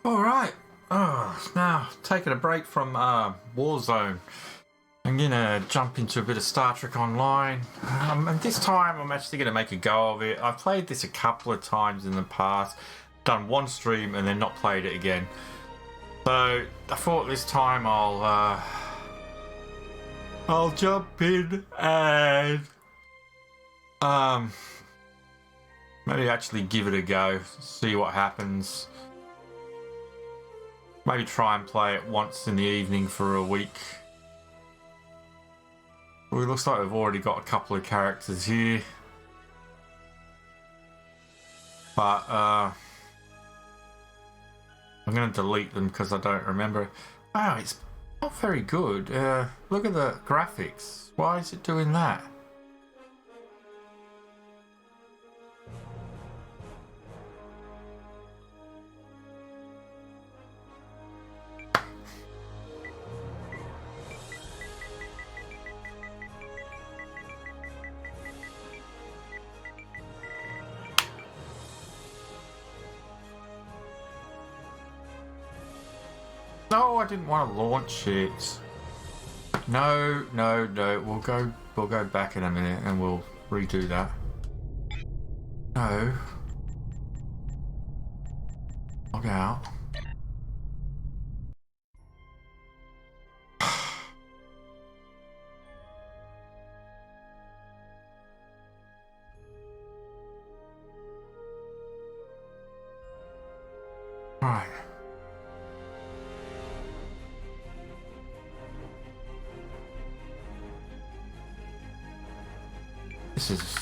Alright, now taking a break from Warzone. I'm gonna jump into a bit of Star Trek Online. And this time I'm actually gonna make a go of it. I've played this a couple of times in the past, done one stream and then not played it again. So I thought this time I'll jump in and maybe actually give it a go, see what happens. Maybe try and play it once in the evening for a week. Well, it looks like we've already got a couple of characters here. But I'm going to delete them because I don't remember. Wow, it's not very good. Look at the graphics. Why is it doing that? No, I didn't want to launch it. No. We'll go back in a minute and we'll redo that. No. Log out. Right. This is...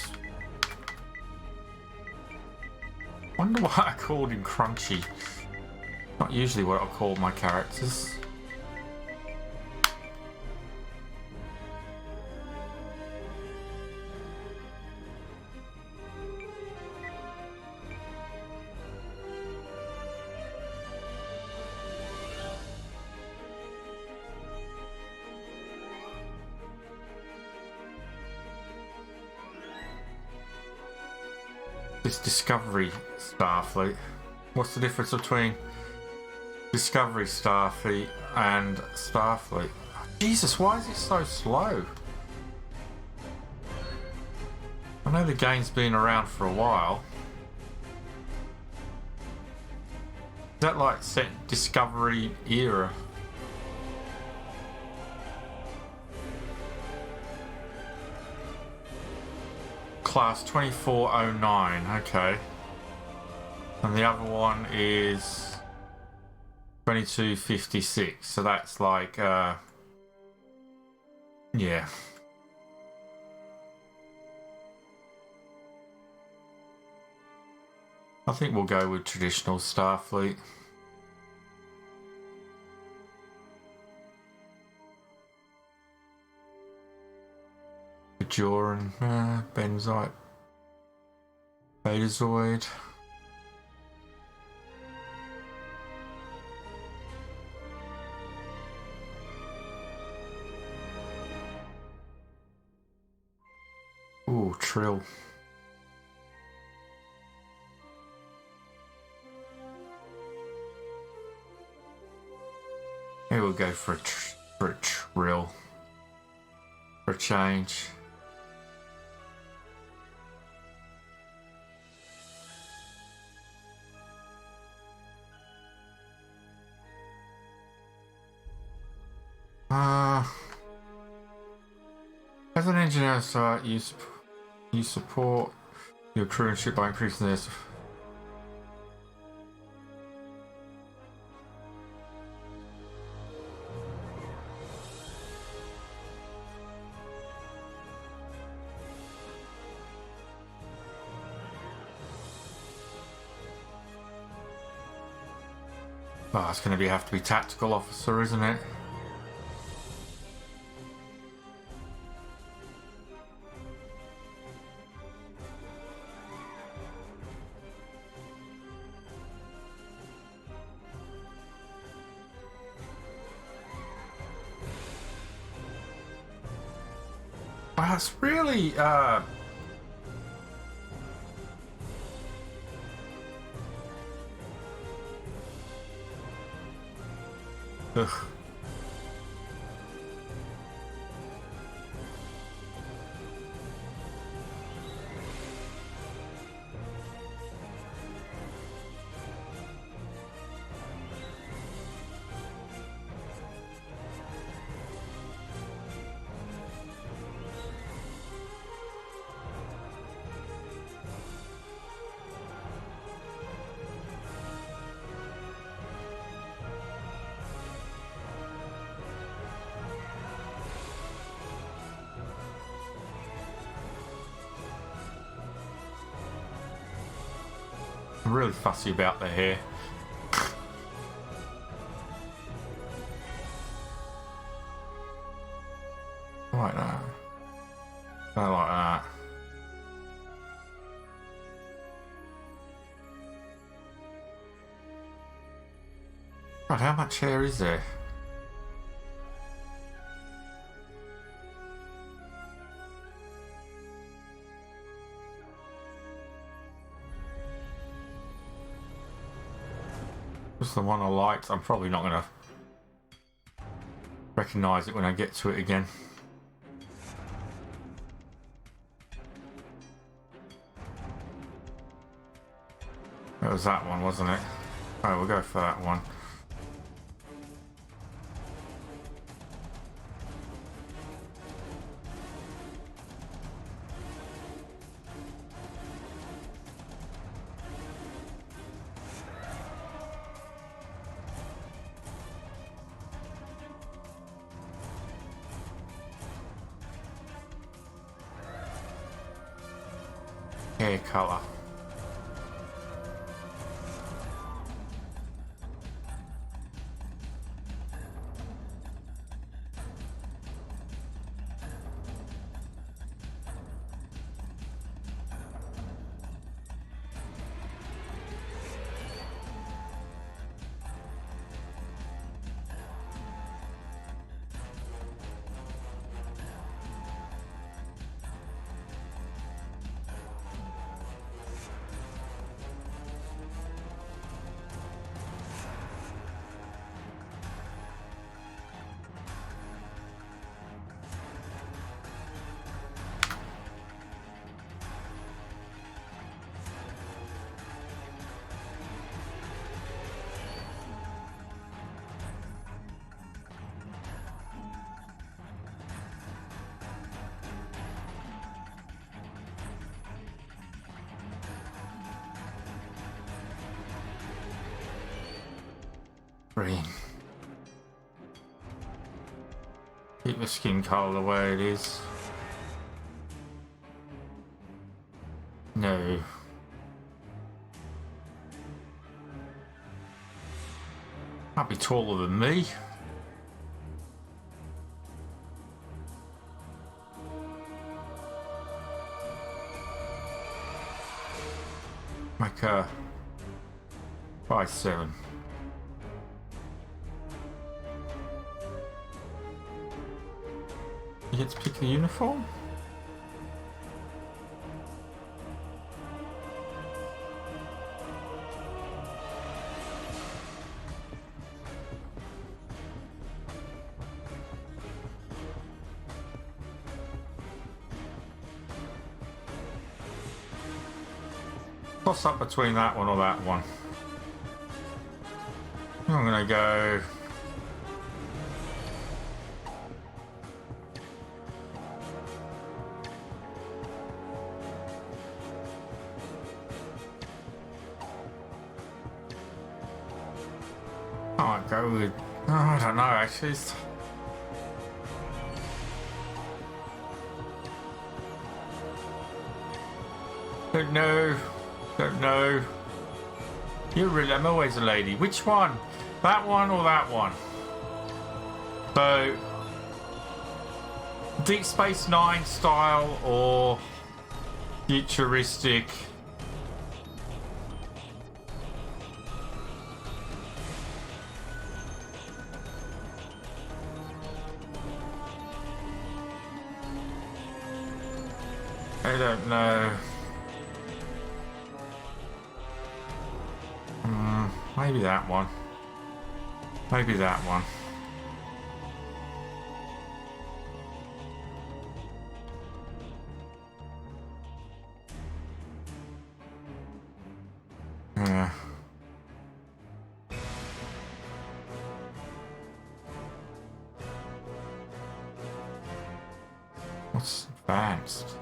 wonder why I called him Crunchy. Not usually what I call my characters. It's Discovery Starfleet. What's the difference between Discovery Starfleet and Starfleet? Jesus, why is it so slow? I know the game's been around for a while. Is that like set Discovery era? Class 2409, okay. And the other one is 2256, so that's like, yeah. I think we'll go with traditional Starfleet. Bajoran, Benzite, Betazoid. Ooh, Trill. Maybe we'll go for a Trill. For a change. As an engineer site, you support your crew and ship by increasing this. Oh, it's going to have to be tactical officer, isn't it? Wow, it's really Ugh. I'm really fussy about the hair. Like that. I like that. God, how much hair is there? Just the one I liked. I'm probably not going to recognise it when I get to it again. It was that one, wasn't it? Oh, we'll go for that one. Hair colour. Green. Keep the skin colour the way it is. No. Might be taller than me. Make a 5'7". You get to pick the uniform? Toss up between that one or that one. I'm gonna go. I might go with. Oh, I don't know actually. Don't know. Don't know. You're really. I'm always a lady. Which one? That one or that one? So, Deep Space Nine style or futuristic? I don't know. Maybe that one. Maybe that one. What's advanced?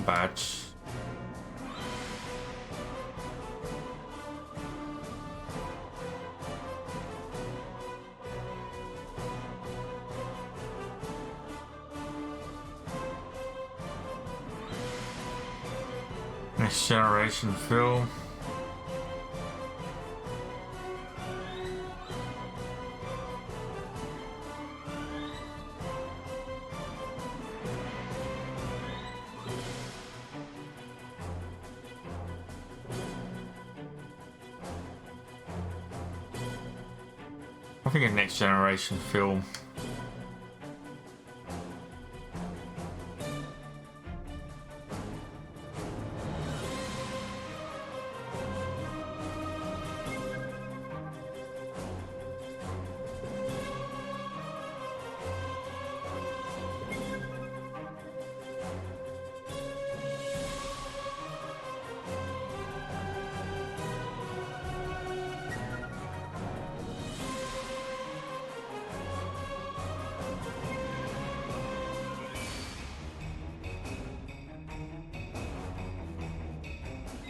Badge. Next generation film. I think a next generation film.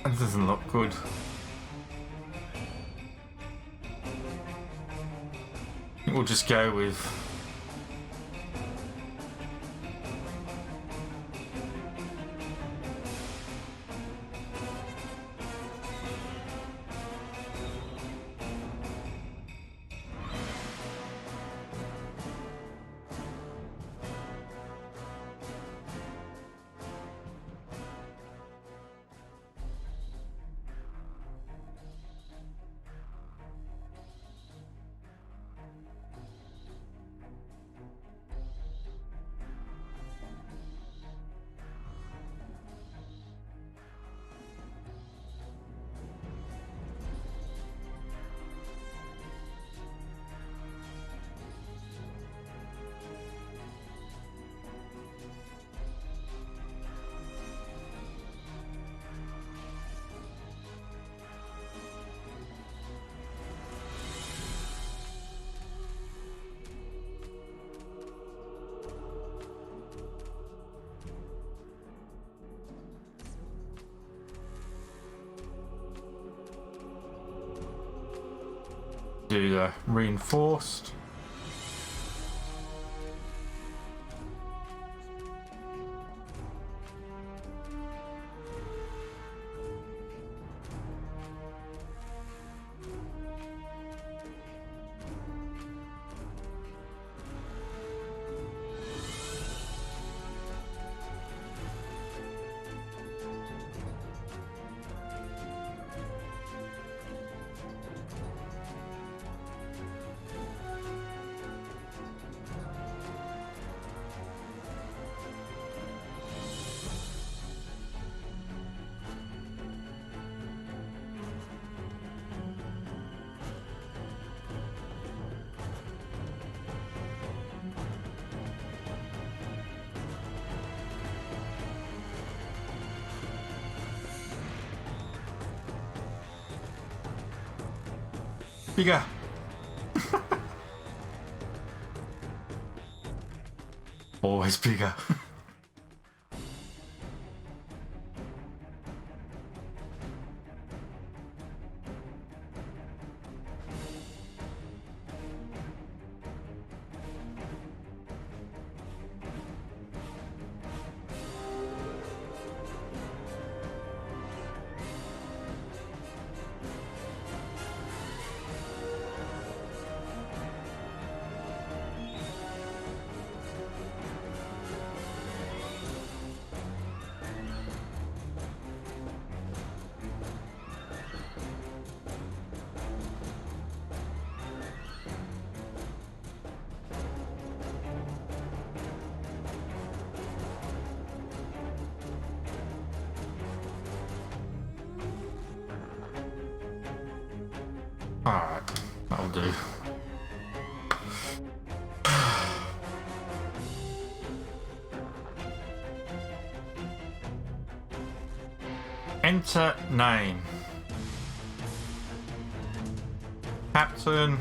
That doesn't look good. I think we'll just go with do the reinforced. Bigger. Always bigger. Alright, that'll do. Enter name. Captain.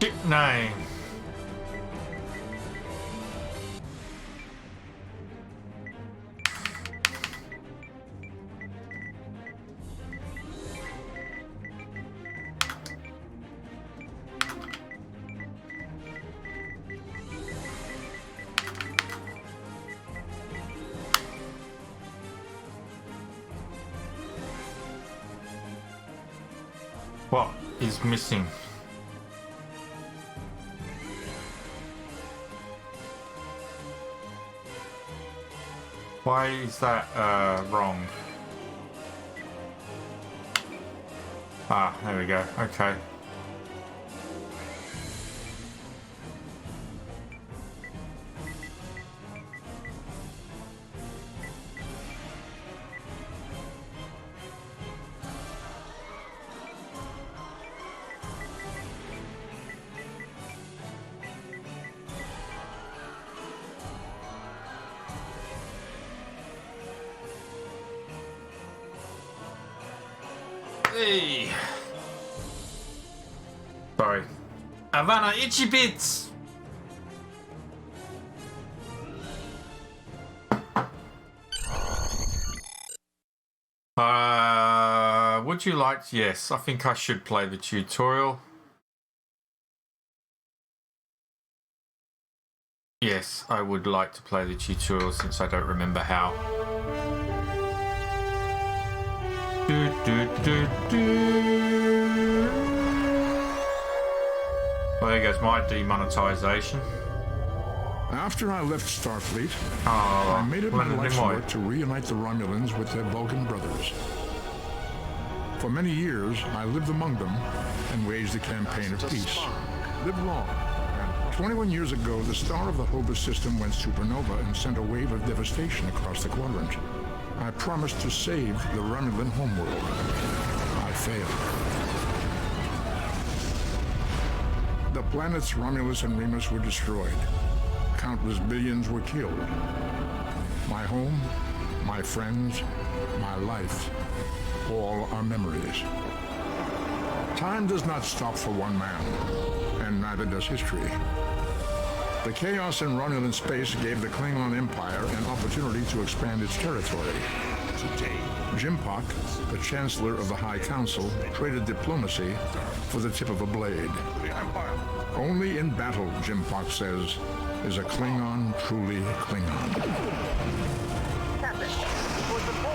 Ship name. What is missing? Why is that wrong? Ah, there we go. Okay. Hey. Sorry. Havana Itchy Bits! Would you like to? Yes, I think I should play the tutorial. Yes, I would like to play the tutorial since I don't remember how. Well, there goes my demonetization. After I left Starfleet, I made it my life's work to reunite the Romulans with their Vulcan brothers. For many years, I lived among them and waged a campaign of peace. Live long. 21 years ago, the star of the Hobus system went supernova and sent a wave of devastation across the quadrant. I promised to save the Romulan homeworld. I failed. The planets Romulus and Remus were destroyed. Countless billions were killed. My home, my friends, my life, all are memories. Time does not stop for one man, and neither does history. The chaos in Romulan space gave the Klingon Empire an opportunity to expand its territory. Today, Jimpak, the Chancellor of the High Council, traded diplomacy for the tip of a blade. Only in battle, Jimpak says, is a Klingon truly Klingon.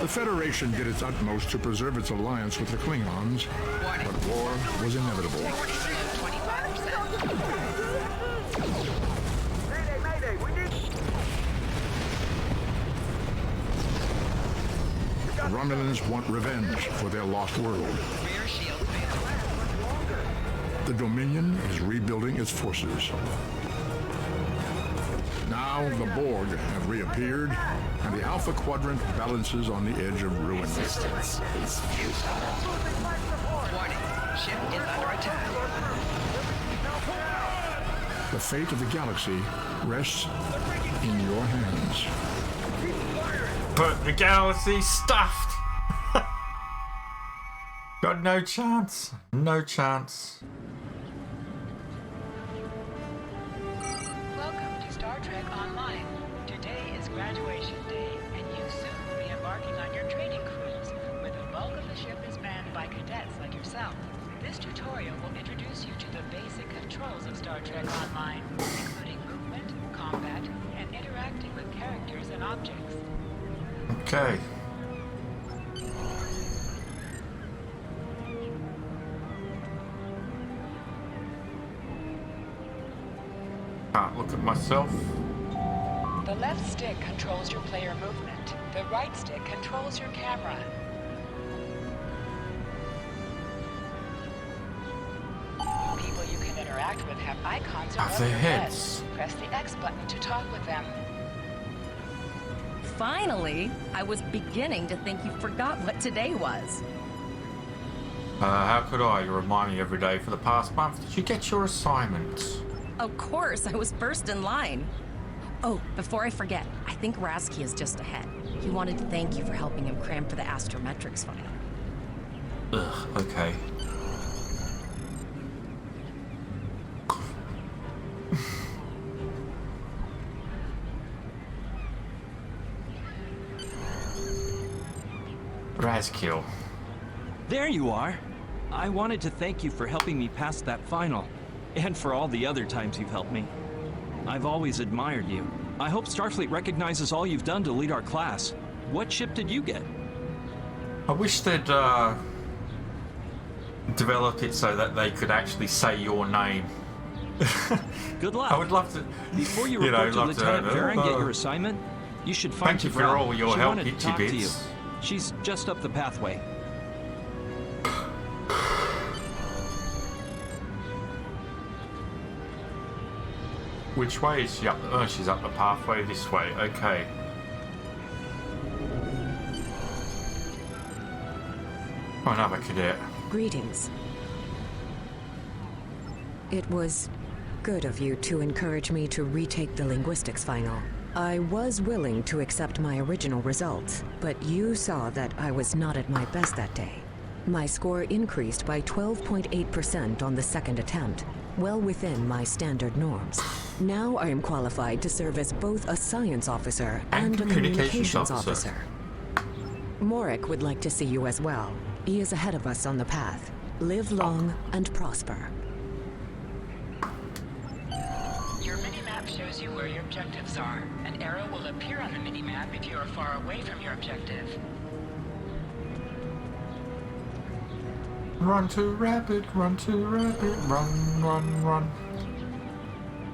The Federation did its utmost to preserve its alliance with the Klingons, but war was inevitable. The Romulans want revenge for their lost world. The Dominion is rebuilding its forces. Now the Borg have reappeared, and the Alpha Quadrant balances on the edge of ruin. Resistance is futile. Warning, ship is under attack. The fate of the galaxy rests in your hands. But the galaxy stuffed! Got no chance. No chance. Welcome to Star Trek Online. Today is graduation day, and you soon will be embarking on your training cruise, where the bulk of the ship is manned by cadets like yourself. This tutorial will introduce you to the basic controls of Star Trek Online, including movement, combat, and interacting with characters and objects. Okay. Can't look at myself. The left stick controls your player movement. The right stick controls your camera. People you can interact with have icons Have above their your heads. head. Press the X button to talk with them. Finally, I was beginning to think you forgot what today was. How could I? You remind me every day for the past month. Did you get your assignments? Of course, I was first in line. Oh, before I forget, I think Rasky is just ahead. He wanted to thank you for helping him cram for the astrometrics final. Ugh, okay. Razkill. There you are. I wanted to thank you for helping me pass that final, and for all the other times you've helped me. I've always admired you. I hope Starfleet recognizes all you've done to lead our class. What ship did you get? I wish they'd develop it so that they could actually say your name. Good luck. I would love to. Before you know, report to love Lieutenant Vera and get uh, your assignment, you should find Thank you for Jabrel. all your She help, wanted to Itchy talk to you. Bits. She's just up the pathway. Which way is she up? Oh, she's up the pathway this way. Okay. Oh, another cadet. Greetings. It was good of you to encourage me to retake the linguistics final. I was willing to accept my original results, but you saw that I was not at my best that day. My score increased by 12.8% on the second attempt, well within my standard norms. Now I am qualified to serve as both a science officer and a communications officer. Morik would like to see you as well. He is ahead of us on the path. Live long and prosper. Your minimap shows you where your objectives are. An arrow will appear on the minimap if you are far away from your objective. Run to rapid, run to rapid, run, run, run.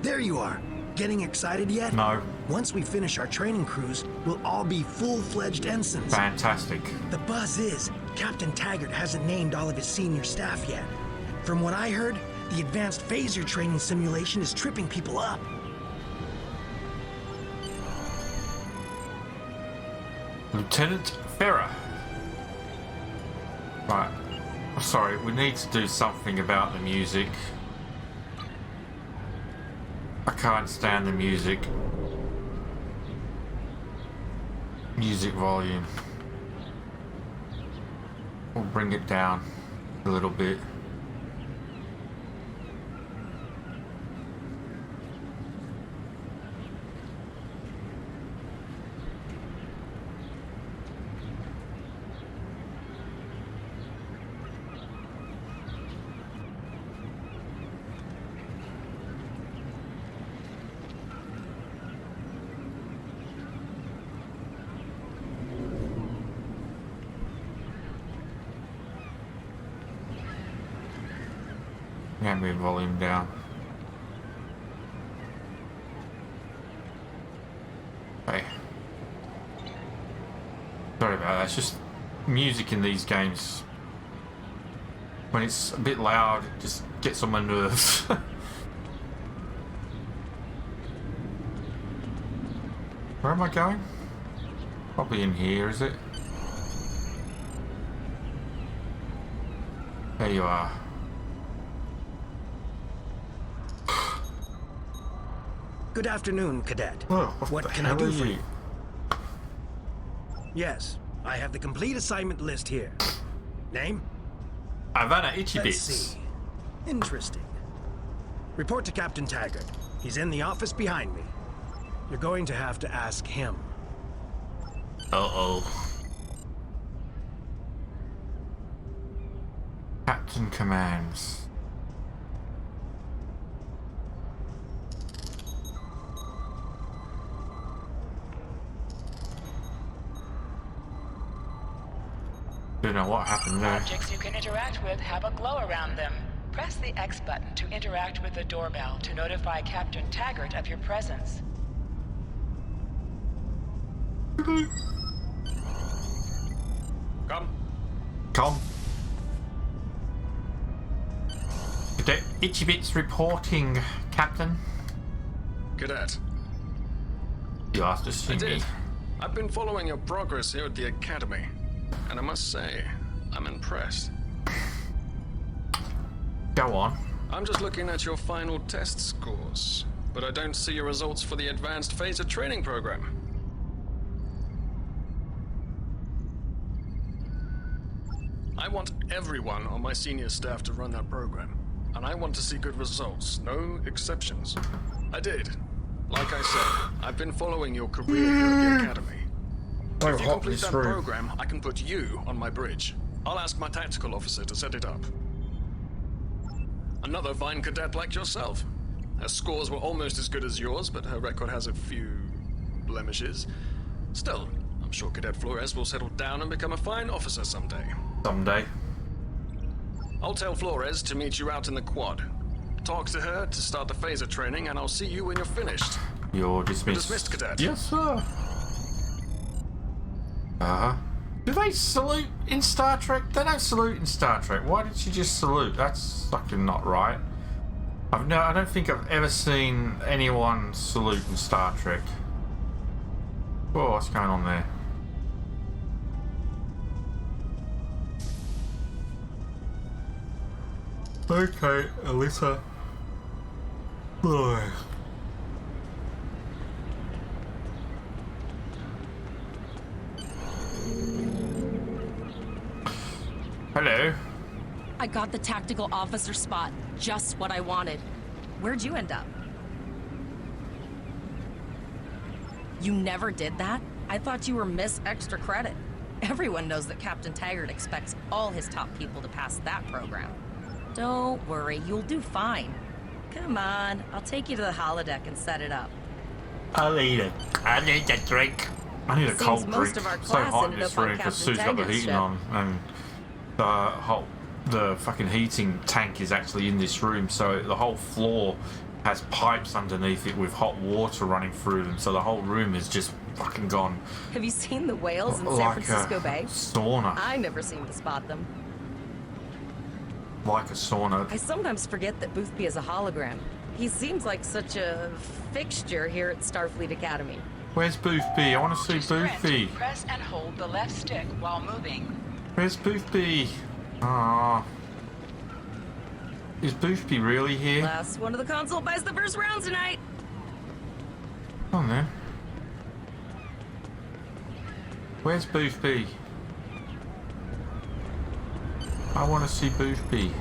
There you are. Getting excited yet? No. Once we finish our training cruise, we'll all be full-fledged ensigns. Fantastic. The buzz is, Captain Taggart hasn't named all of his senior staff yet. From what I heard, the advanced phaser training simulation is tripping people up. Lieutenant Farah. Right. Sorry, we need to do something about the music. I can't stand the music. Music volume. We'll bring it down a little bit. Ambient volume down. Hey. Sorry about that. It's just music in these games. When it's a bit loud, it just gets on my nerves. Where am I going? Probably in here, is it? There you are. Good afternoon, Cadet. Oh, what the can I hell do are for you? you? Yes, I have the complete assignment list here. Name? Havana Itchy Let's Bits. see. Interesting. Report to Captain Taggart. He's in the office behind me. You're going to have to ask him. Uh-oh. Captain commands. Don't know what happened there. Objects you can interact with have a glow around them. Press the X button to interact with the doorbell to notify Captain Taggart of your presence. Come. Cadet Itchy Bits reporting, Captain. Cadet. You asked to see I me. did. I've been following your progress here at the Academy, and I must say, I'm impressed. Go on. I'm just looking at your final test scores, but I don't see your results for the Advanced Phaser Training Program. I want everyone on my senior staff to run that program, and I want to see good results, no exceptions. I did. Like I said, I've been following your career here at the Academy. If you complete that program, I can put you on my bridge. I'll ask my tactical officer to set it up. Another fine cadet like yourself. Her scores were almost as good as yours, but her record has a few blemishes. Still, I'm sure Cadet Flores will settle down and become a fine officer someday. Someday. I'll tell Flores to meet you out in the quad. Talk to her to start the phaser training, and I'll see you when you're finished. You're dismissed. You're dismissed, Cadet. Yes, sir. Do they salute in Star Trek? They don't salute in Star Trek. Why did she just salute? That's fucking not right. I don't think I've ever seen anyone salute in Star Trek. Whoa, what's going on there? Okay, Alyssa. Boy. Hello. I got the tactical officer spot. Just what I wanted. Where'd you end up? You never did that? I thought you were Miss Extra Credit. Everyone knows that Captain Taggart expects all his top people to pass that program. Don't worry, you'll do fine. Come on, I'll take you to the holodeck and set it up. I'll eat it. I need a drink. I need a Seems cold most drink. of our It's so class hot in ended this up on room because Captain Sue's got the Taggart's heating ship. on, and the fucking heating tank is actually in this room, so the whole floor has pipes underneath it with hot water running through them, so the whole room is just fucking gone. Have you seen the whales in San Like Francisco a Bay? sauna. I never seem to spot them. Like a sauna. I sometimes forget that Boothby is a hologram. He seems like such a fixture here at Starfleet Academy. Where's Boothby? I want to see To sprint, Boothby. press and hold the left stick while moving. Where's Boothby? Ah. Is Boothby really here? Last one of the console buys the first round tonight. Come on then. Where's Boothby? I want to see Boothby.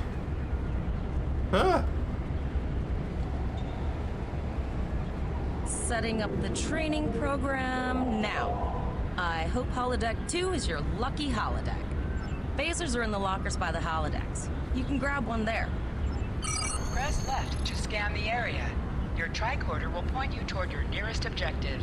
Ah! Setting up the training program now. I hope Holodeck 2 is your lucky holodeck. Phasers are in the lockers by the holodecks. You can grab one there. Press left to scan the area. Your tricorder will point you toward your nearest objective.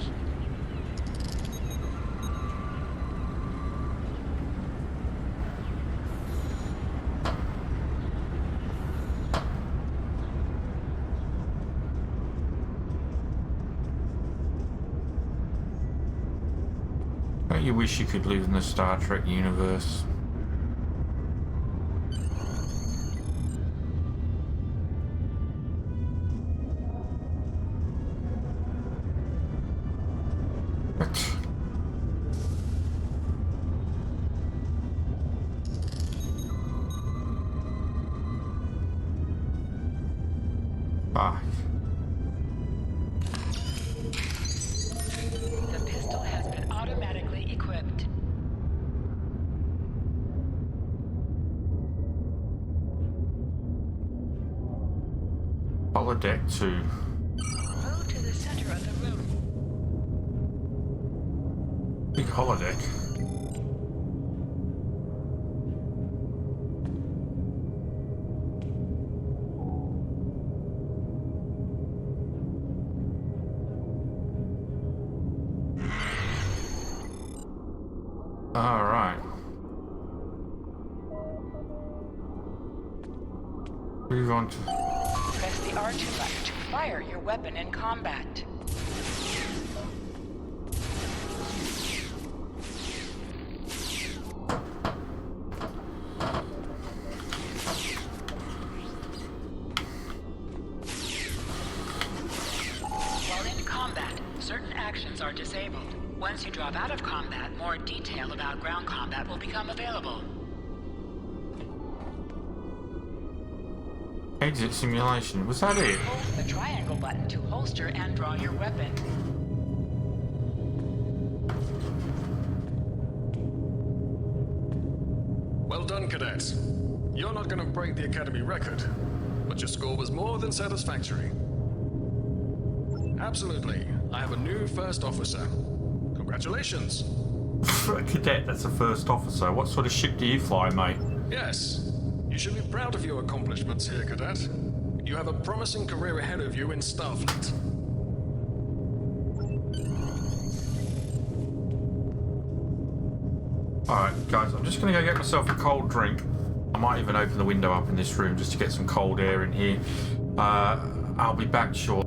Don't you wish you could live in the Star Trek universe? What? Ah. The pistol has been automatically equipped. Holodeck 2. Move to the center of the room. Big holodeck. All right. Move on to... Press the R2 button to fire your weapon in combat. While in combat, certain actions are disabled. Once you drop out of combat, more detail about ground combat will become available. Exit simulation. Was that it? Hold the triangle button to holster and draw your weapon. Well done, cadets. You're not going to break the Academy record, but your score was more than satisfactory. Absolutely. I have a new first officer. Congratulations. For a cadet, that's a first officer. What sort of ship do you fly, mate? Yes. You should be proud of your accomplishments here, cadet. You have a promising career ahead of you in Starfleet. Alright, guys, I'm just going to go get myself a cold drink. I might even open the window up in this room just to get some cold air in here. I'll be back shortly.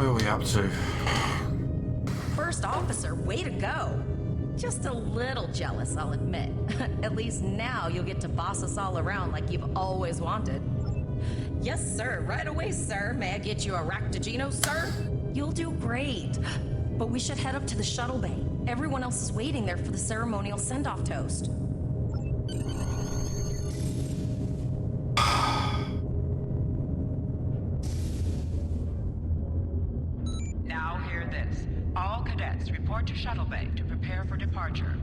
Where are we up to? First officer, way to go. Just a little jealous, I'll admit. At least now you'll get to boss us all around like you've always wanted. Yes, sir. Right away, sir. May I get you a Ractigino, sir? You'll do great. But we should head up to the shuttle bay. Everyone else is waiting there for the ceremonial send-off toast. Now hear this. All cadets report to shuttle bay to prepare for departure.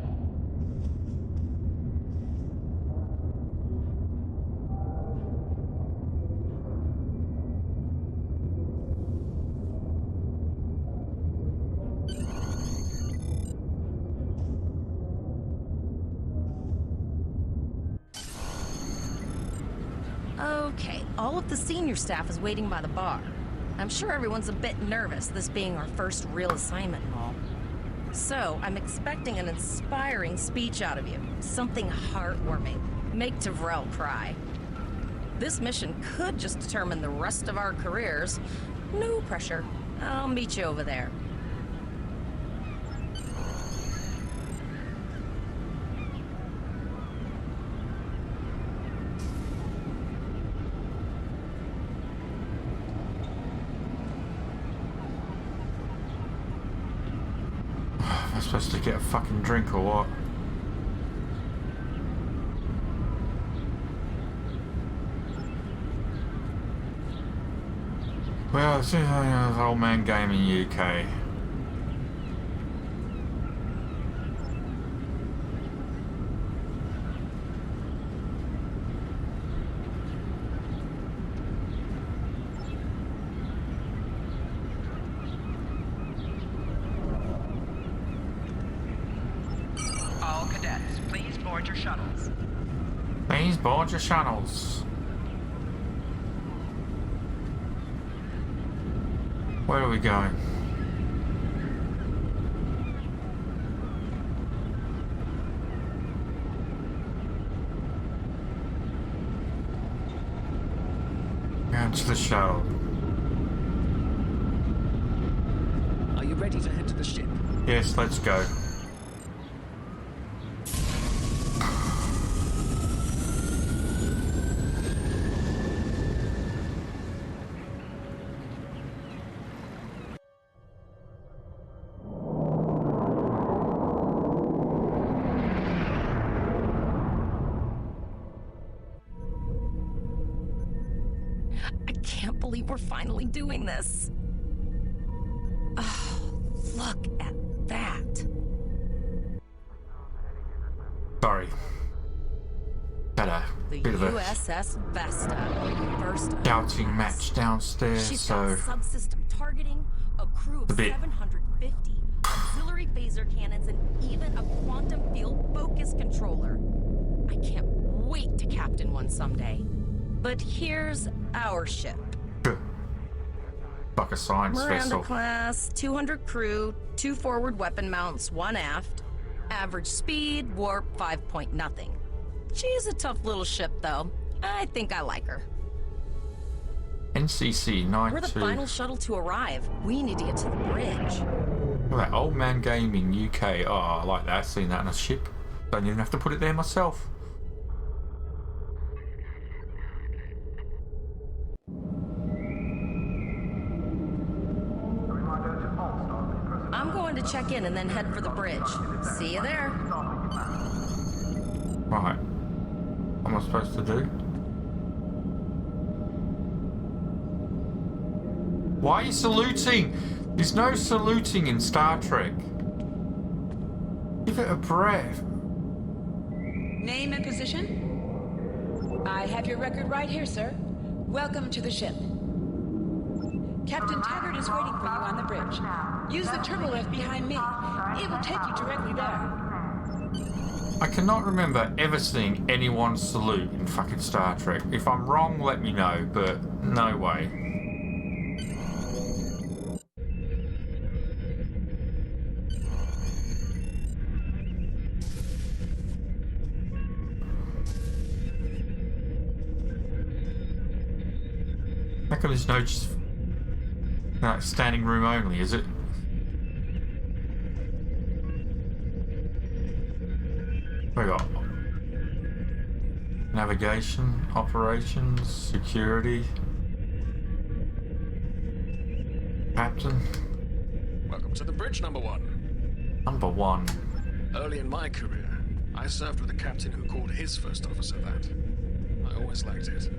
Okay, all of the senior staff is waiting by the bar. I'm sure everyone's a bit nervous, this being our first real assignment and all. So, I'm expecting an inspiring speech out of you. Something heartwarming. Make Tavrel cry. This mission could just determine the rest of our careers. No pressure. I'll meet you over there. Am I supposed to get a fucking drink or what? Well, it's old man gaming UK. All cadets, please board your shuttles. Please board your shuttles. Where are we going? Going to the shuttle. Are you ready to head to the ship? Yes, let's go. I can't believe we're finally doing this. Oh, look at that. Sorry. Had a The bit of a USS Vesta. First of shouting class. match downstairs, She's so got subsystem targeting, a crew of A bit. 750, auxiliary phaser cannons, and even a quantum field focus controller. I can't wait to captain one someday. But here's our ship. fuck a science Miranda vessel. class, 200 crew, 2 forward weapon mounts, 1 aft. Average speed, warp 5.0. She's a tough little ship, though. I think I like her. NCC We're the 92. final shuttle to arrive. We need to get to the bridge. Look at that, old man gaming UK. Oh, I like that. Seeing that on a ship. Don't even have to put it there myself. I'm going to check in and then head for the bridge. See you there. Right. What am I supposed to do? Why are you saluting? There's no saluting in Star Trek. Give it a breath. Name and position? I have your record right here, sir. Welcome to the ship. Captain Taggart is waiting for you on the bridge. Use the turbo lift behind me. It will take you directly there. I cannot remember ever seeing anyone salute in fucking Star Trek. If I'm wrong, let me know, but no way. How come there's no just No, it's standing room only, is it? We got navigation, operations, security, captain. Welcome to the bridge, number one. Number one. Early in my career, I served with a captain who called his first officer that. I always liked it.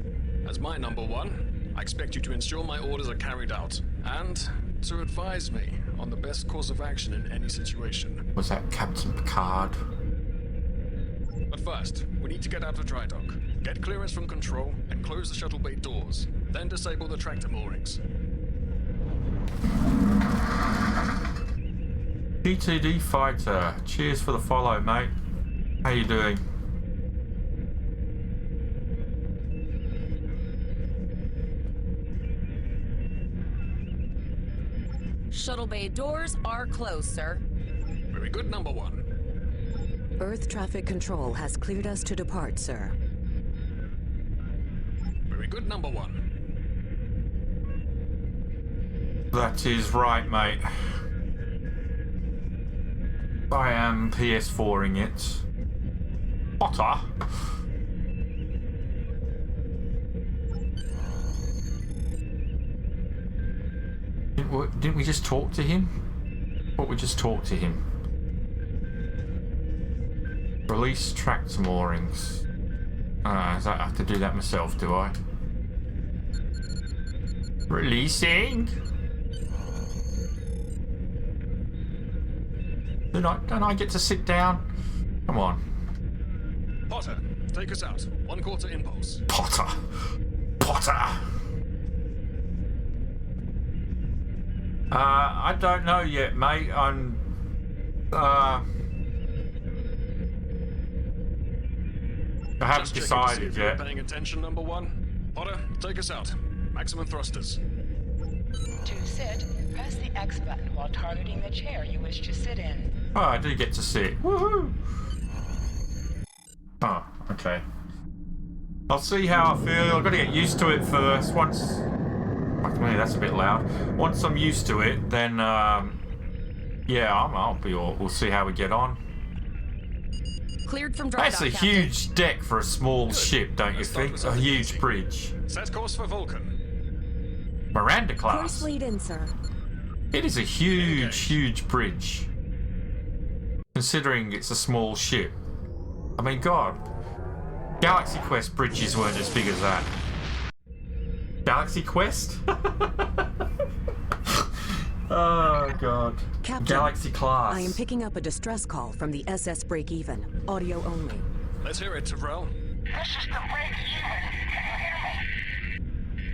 As my number one, I expect you to ensure my orders are carried out, and to advise me on the best course of action in any situation. Was that Captain Picard? But first, we need to get out of dry dock, get clearance from control, and close the shuttle bay doors. Then disable the tractor moorings. P2D fighter. Cheers for the follow, mate. How you doing? Shuttle bay doors are closed, sir. Very good, number one. Earth traffic control has cleared us to depart, sir. Very good, number one. That is right, mate. I am PS4ing it. Potter. Didn't we just talk to him? Thought we just talked to him. Release tractor moorings. I have to do that myself, do I? Releasing. Don't I get to sit down? Come on. Potter, take us out. 1/4 impulse. Potter. I don't know yet, mate. I haven't decided yet. Paying attention, number one. Potter, take us out. Maximum thrusters. To sit, press the X button while targeting the chair you wish to sit in. Oh, I do get to sit. Woohoo! Oh, okay. I'll see how I feel. I've got to get used to it first. Once... Fuck me, that's a bit loud. Once I'm used to it, then, yeah, we'll see how we get on. Cleared from dry That's dock, a Captain. huge deck for a small ship, don't you think? A huge bridge. Set course for Vulcan. Miranda Course class. lead in, sir. It is a huge bridge. Considering it's a small ship. I mean, God. Galaxy Quest bridges weren't as big as that. Galaxy Quest? Oh, God. Captain, Galaxy class. I am picking up a distress call from the SS Break-Even. Audio only. Let's hear it, Tyrell. This is the break-even. Can you hear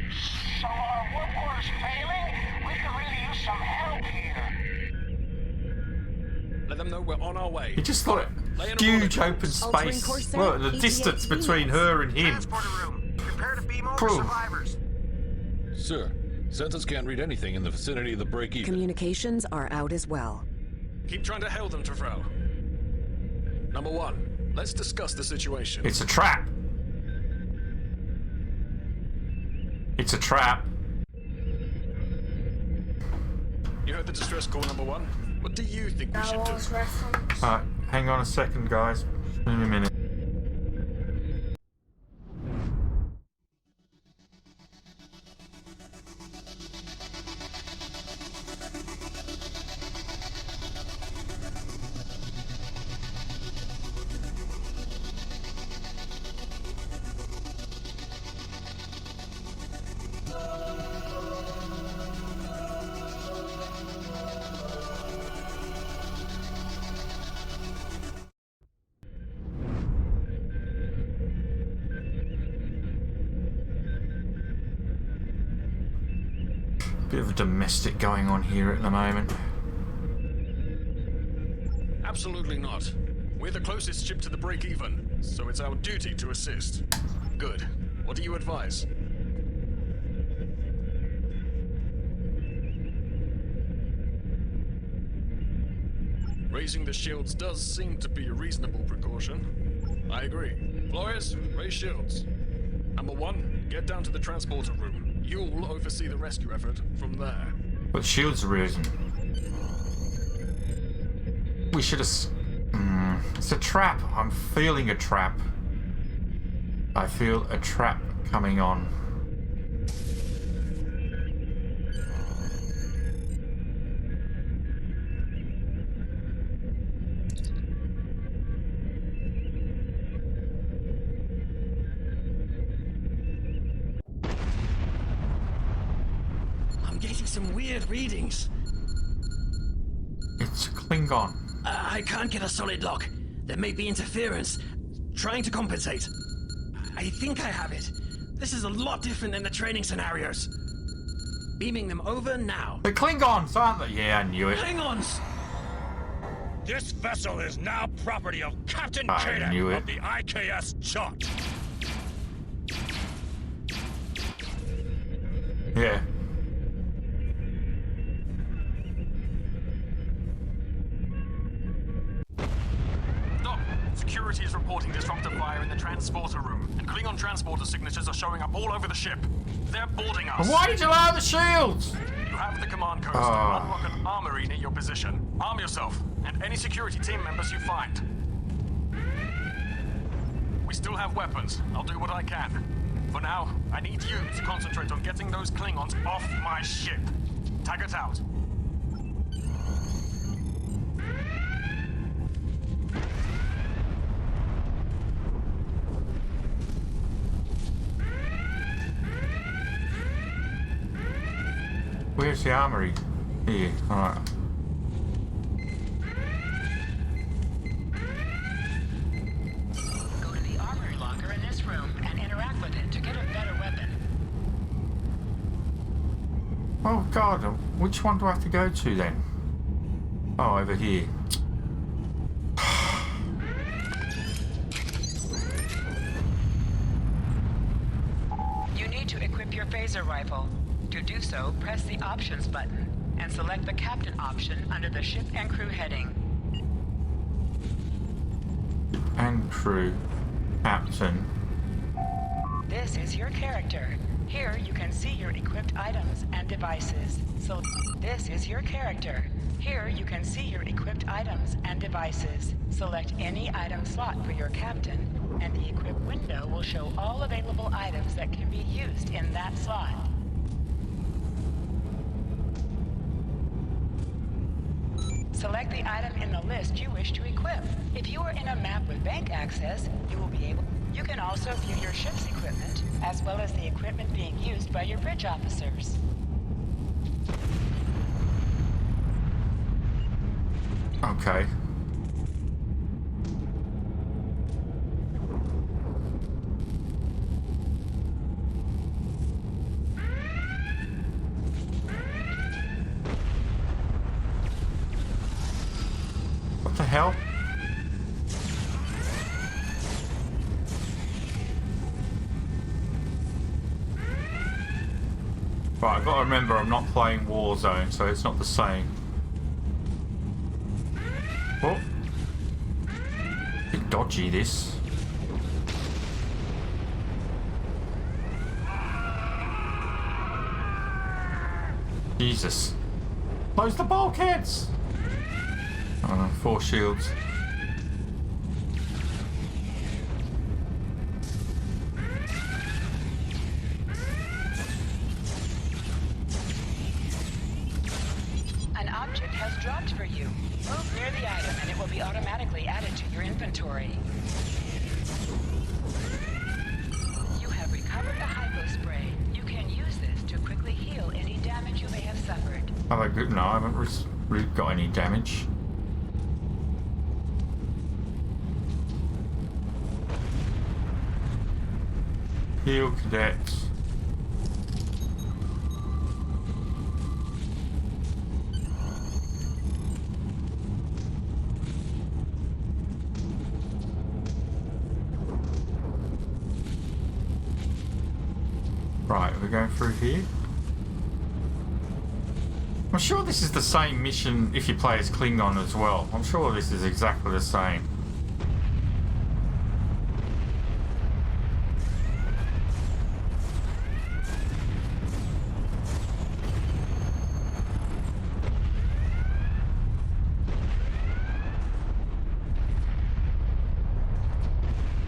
me? So our work order's failing? We could really use some help here. Let them know we're on our way. You just thought it huge open space. Look, the distance between her and him. Transporter room. Prepare to beam over Proof. survivors. Sir, Census can't read anything in the vicinity of the break-even. Communications are out as well. Keep trying to hail them, Tyrell. Number one, let's discuss the situation. It's a trap. It's a trap. You heard the distress call, number one. What do you think we should do? Hang on a second, guys. In a minute. Bit of a domestic going on here at the moment. Absolutely not. We're the closest ship to the break-even, so it's our duty to assist. Good. What do you advise? Raising the shields does seem to be a reasonable precaution. I agree. Flores, raise shields. Number one, get down to the transporter room. You'll oversee the rescue effort from there. But shield's risen. We should have... it's a trap. I'm feeling a trap. I feel a trap coming on. I'm getting some weird readings. It's Klingon. I can't get a solid lock. There may be interference. Trying to compensate. I think I have it. This is a lot different than the training scenarios. Beaming them over now. The Klingons, aren't they? Yeah, I knew it. Klingons! This vessel is now property of Captain I Kaden knew it. of the IKS Chart. Yeah. Doc, security is reporting disruptor fire in the transporter room, and Klingon transporter signatures are showing up all over the ship. They're boarding us. Why did you lower the shields? You have the command codes to unlock an armory near your position. Arm yourself, and any security team members you find. We still have weapons. I'll do what I can. For now, I need you to concentrate on getting those Klingons off my ship. Taggart out. Where's the armory? Here, alright. Go to the armory locker in this room and interact with it to get a better weapon. Oh god, which one do I have to go to then? Oh, over here. You need to equip your phaser rifle. To do so, press the Options button and select the Captain option under the Ship and Crew heading. And crew. Captain. This is your character. Here you can see your equipped items and devices. So this is your character. Here you can see your equipped items and devices. Select any item slot for your captain, and the equip window will show all available items that can be used in that slot. Select the item in the list you wish to equip. If you are in a map with bank access, you will be able... You can also view your ship's equipment, as well as the equipment being used by your bridge officers. Okay. What the hell? Right, I've got to remember I'm not playing Warzone, so it's not the same. Oh. Bit dodgy, this. Jesus. Close the bulkheads! Oh, 4 shields. An object has dropped for you. Move near the item and it will be automatically added to your inventory. You have recovered a hypo spray. You can use this to quickly heal any damage you may have suffered. Have I good? No, I haven't really got any damage. Heal cadets. Right, we're going through here. I'm sure this is the same mission if you play as Klingon as well. I'm sure this is exactly the same.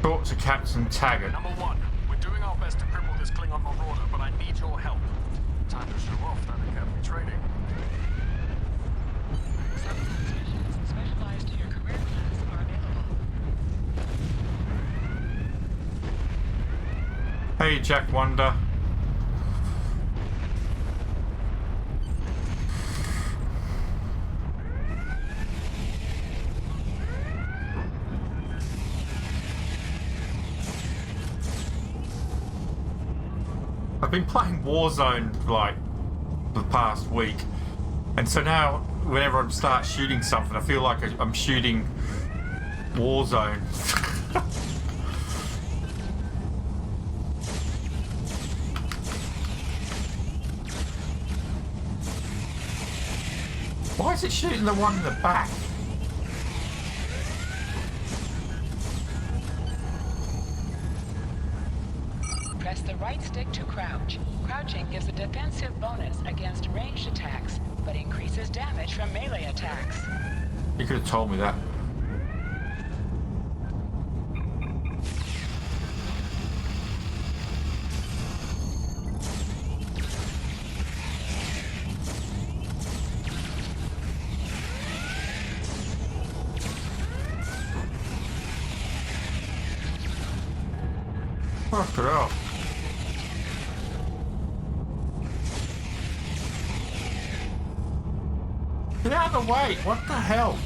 Talk to Captain Taggart. Number 1, we're doing our best to cripple this Klingon marauder, but I need your help. Time to show off that academy training. Some missions specialized to your career class are available. Hey, Jack Wonder. I've been playing Warzone like the past week, and so now whenever I start shooting something, I feel like I'm shooting Warzone. Why is it shooting the one in the back? Press the right stick to crouch. Crouching gives a defensive bonus against ranged attacks, but increases damage from melee attacks. You could have told me that. Fuck it up. Get out of the way! What the hell?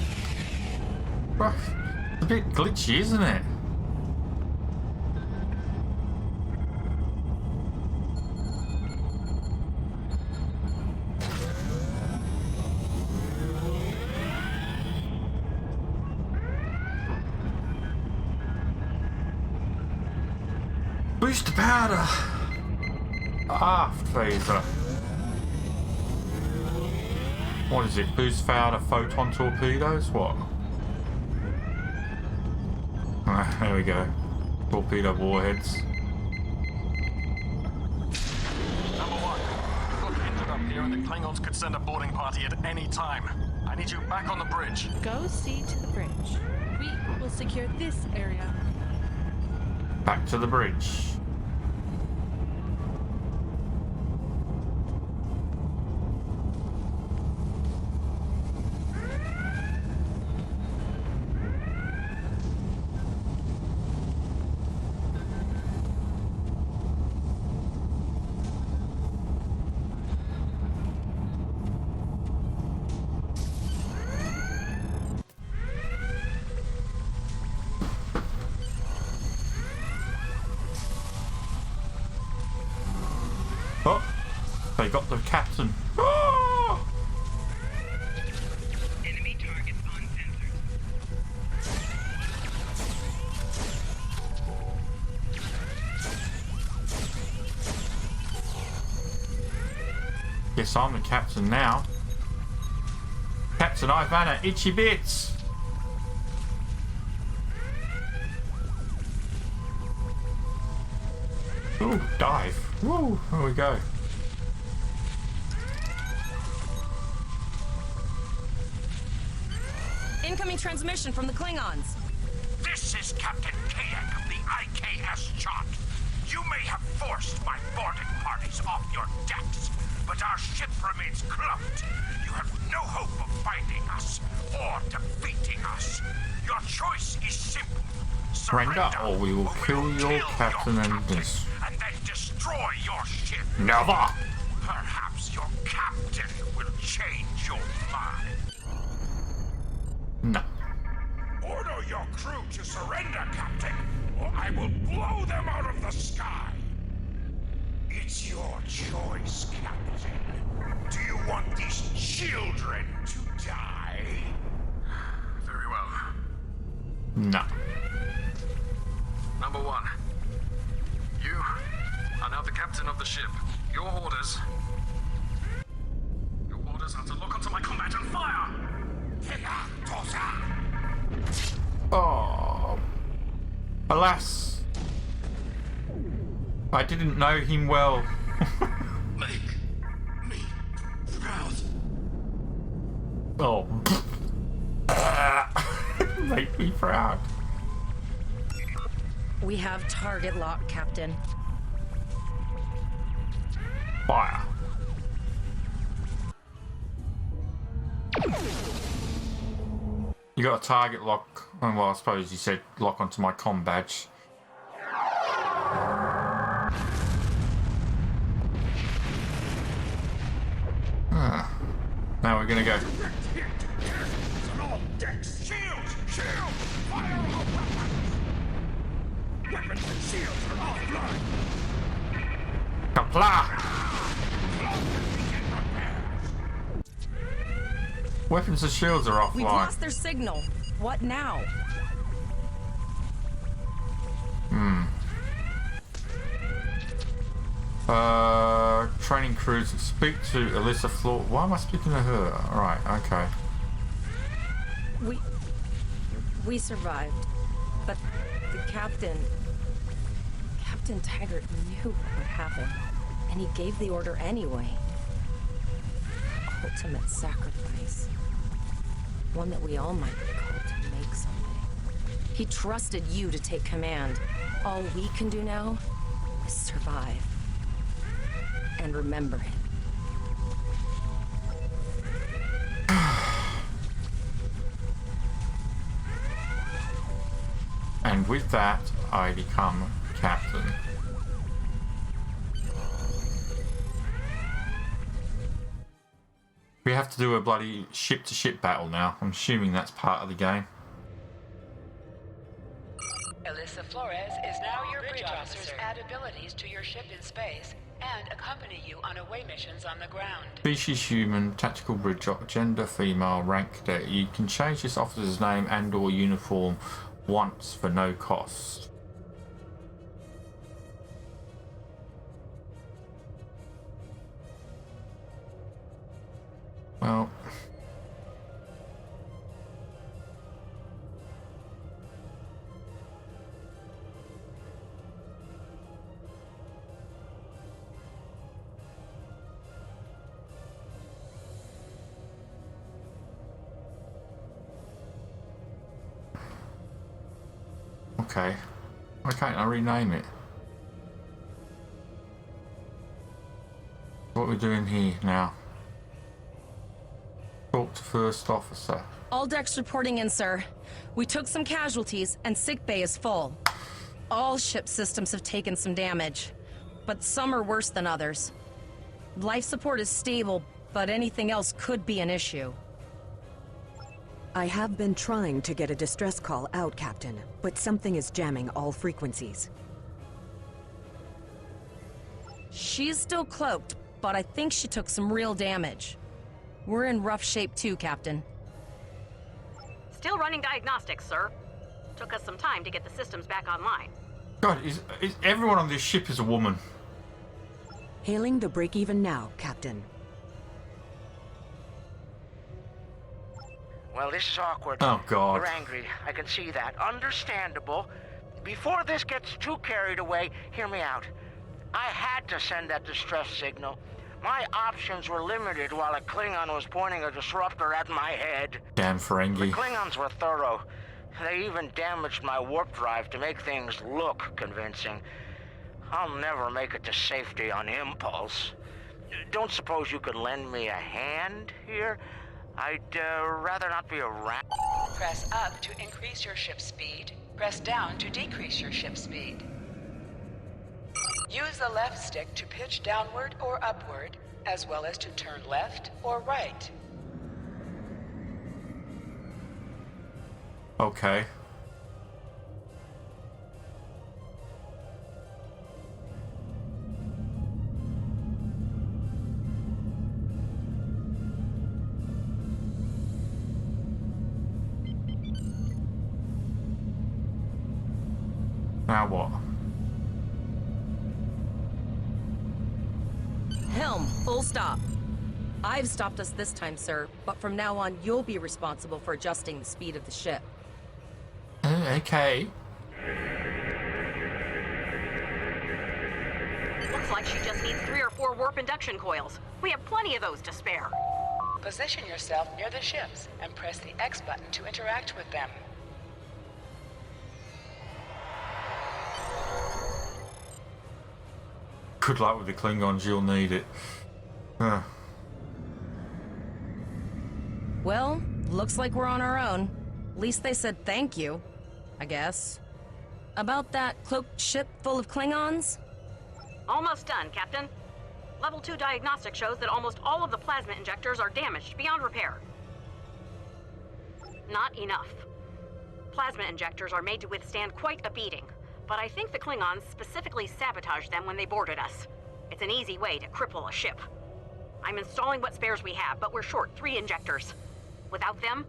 Well, it's a bit glitchy, isn't it? Boost the powder! Aft phaser. What is it? Boost powder photon torpedoes? What? Ah, there we go. Torpedo warheads. Number 1, look injured up here and the Klingons could send a boarding party at any time. I need you back on the bridge. Go see to the bridge. We will secure this area. Back to the bridge. Oh, they got the captain. Oh! Enemy targets uncensored. Guess I'm the captain now. Captain Ivana, itchy bits. Ooh, dive. Woo, there we go. Incoming transmission from the Klingons. This is Captain Kayak of the IKS Chart. You may have forced my boarding parties off your decks, but our ship remains clubbed. You have no hope of finding us or defeating us. Your choice is simple. Surrender, or we will kill your captain and this. And then destroy your ship. Never! Perhaps your captain will change your mind. No. Order your crew to surrender, Captain, or I will blow them out of the sky. It's your choice, Captain. Do you want these children to die? Very well. No. Number 1, you are now the captain of the ship. Your orders are to look onto my combat and fire! Oh. Alas. I didn't know him well. Make me proud. Oh. Make me proud. have target lock, Captain. Fire. You got a target lock. Well, I suppose you said lock onto my comm badge. Now we're gonna go. Weapons and shields are offline. Kapla! Weapons and shields are offline. We've lost their signal. What now? Training crews. Speak to Alyssa Floor. Why am I speaking to her? Alright, okay. We survived. But the Captain Taggart knew what would happen. And he gave the order anyway. Ultimate sacrifice. One that we all might be called to make someday. He trusted you to take command. All we can do now is survive. And remember him. And with that, I become captain. We have to do a bloody ship-to-ship battle now. I'm assuming that's part of the game. Alyssa Flores is now your bridge officers. Add abilities to your ship in space and accompany you on away missions on the ground. Species human, tactical bridge, gender female, rank cadet. You can change this officer's name and or uniform once for no cost. Well, okay. Why can't I rename it? What are we doing here now? Talk to first officer. All decks reporting in, sir. We took some casualties, and sickbay is full. All ship systems have taken some damage, but some are worse than others. Life support is stable, but anything else could be an issue. I have been trying to get a distress call out, Captain, but something is jamming all frequencies. She's still cloaked, but I think she took some real damage. We're in rough shape too, Captain. Still running diagnostics, sir. Took us some time to get the systems back online. God, is everyone on this ship is a woman? Hailing the break-even now, Captain. Well, this is awkward. Oh, God. You're angry. I can see that. Understandable. Before this gets too carried away, hear me out. I had to send that distress signal. My options were limited while a Klingon was pointing a disruptor at my head. Damn Ferengi. The Klingons were thorough. They even damaged my warp drive to make things look convincing. I'll never make it to safety on impulse. Don't suppose you could lend me a hand here? I'd rather not be around. Press up to increase your ship speed. Press down to decrease your ship speed. Use the left stick to pitch downward or upward, as well as to turn left or right. Okay. Now what? Helm, full stop. I've stopped us this time, sir, but from now on, you'll be responsible for adjusting the speed of the ship. Okay. Looks like she just needs 3 or 4 warp induction coils. We have plenty of those to spare. Position yourself near the ships and press the X button to interact with them. Good luck with the Klingons, you'll need it. Well, looks like we're on our own. At least they said thank you, I guess. About that cloaked ship full of Klingons? Almost done, Captain. Level 2 diagnostic shows that almost all of the plasma injectors are damaged beyond repair. Not enough. Plasma injectors are made to withstand quite a beating, but I think the Klingons specifically sabotaged them when they boarded us. It's an easy way to cripple a ship. I'm installing what spares we have, but we're short 3 injectors. Without them,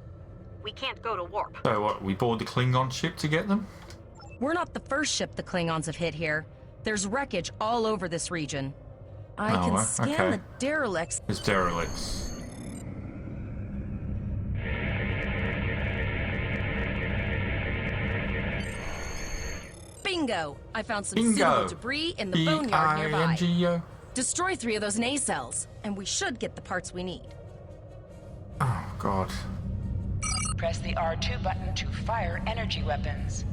we can't go to warp. So what, we board the Klingon ship to get them? We're not the first ship the Klingons have hit here. There's wreckage all over this region. I can scan the derelicts. There's derelicts. Bingo! I found some suitable debris in the boneyard nearby. B-I-N-G-O. Destroy 3 of those nacelles, and we should get the parts we need. Oh, God. Press the R2 button to fire energy weapons.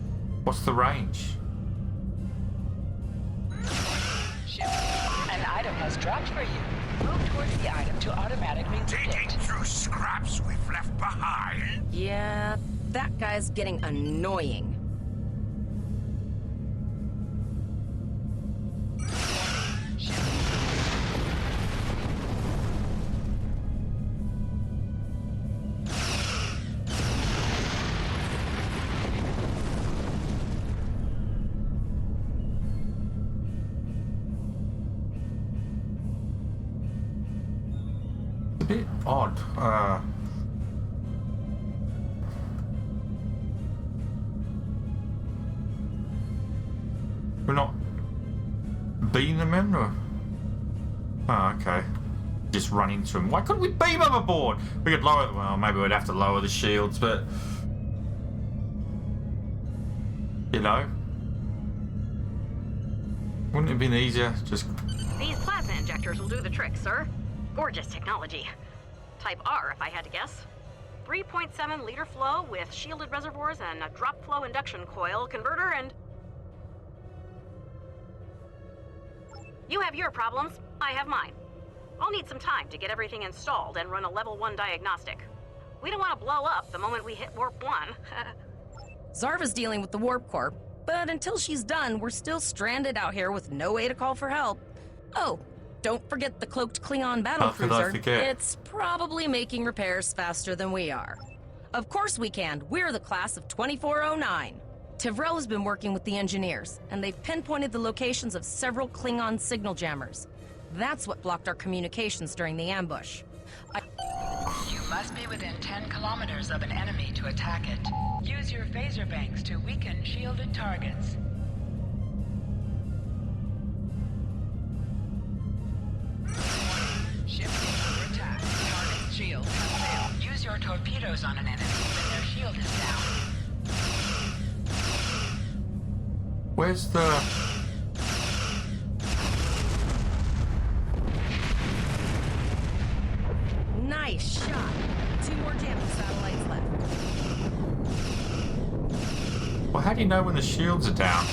What's the range? An item has dropped for you. Move towards the item to automatically Digging through scraps we've left behind. Yeah, that guy's getting annoying. Bit odd. We're not beaming them in, or? Oh, okay. Just run into them. Why couldn't we beam them aboard? We could lower them. Well, maybe we'd have to lower the shields, but you know, wouldn't it have been easier just? These plasma injectors will do the trick, sir. Gorgeous technology. Type R, if I had to guess. 3.7 liter flow with shielded reservoirs and a drop flow induction coil converter and... You have your problems, I have mine. I'll need some time to get everything installed and run a level 1 diagnostic. We don't want to blow up the moment we hit warp 1. Zarva's dealing with the warp core, but until she's done, we're still stranded out here with no way to call for help. Oh, don't forget the cloaked Klingon battlecruiser. It's probably making repairs faster than we are. Of course we can. We're the class of 2409. Tivrel has been working with the engineers, and they've pinpointed the locations of several Klingon signal jammers. That's what blocked our communications during the ambush. You must be within 10 kilometers of an enemy to attack it. Use your phaser banks to weaken shielded targets. Ship is under attack. Target shield has failed. Use your torpedoes on an enemy when their shield is down. Where's the... Nice shot. 2 more jammer satellites left. Well, how do you know when the shields are down?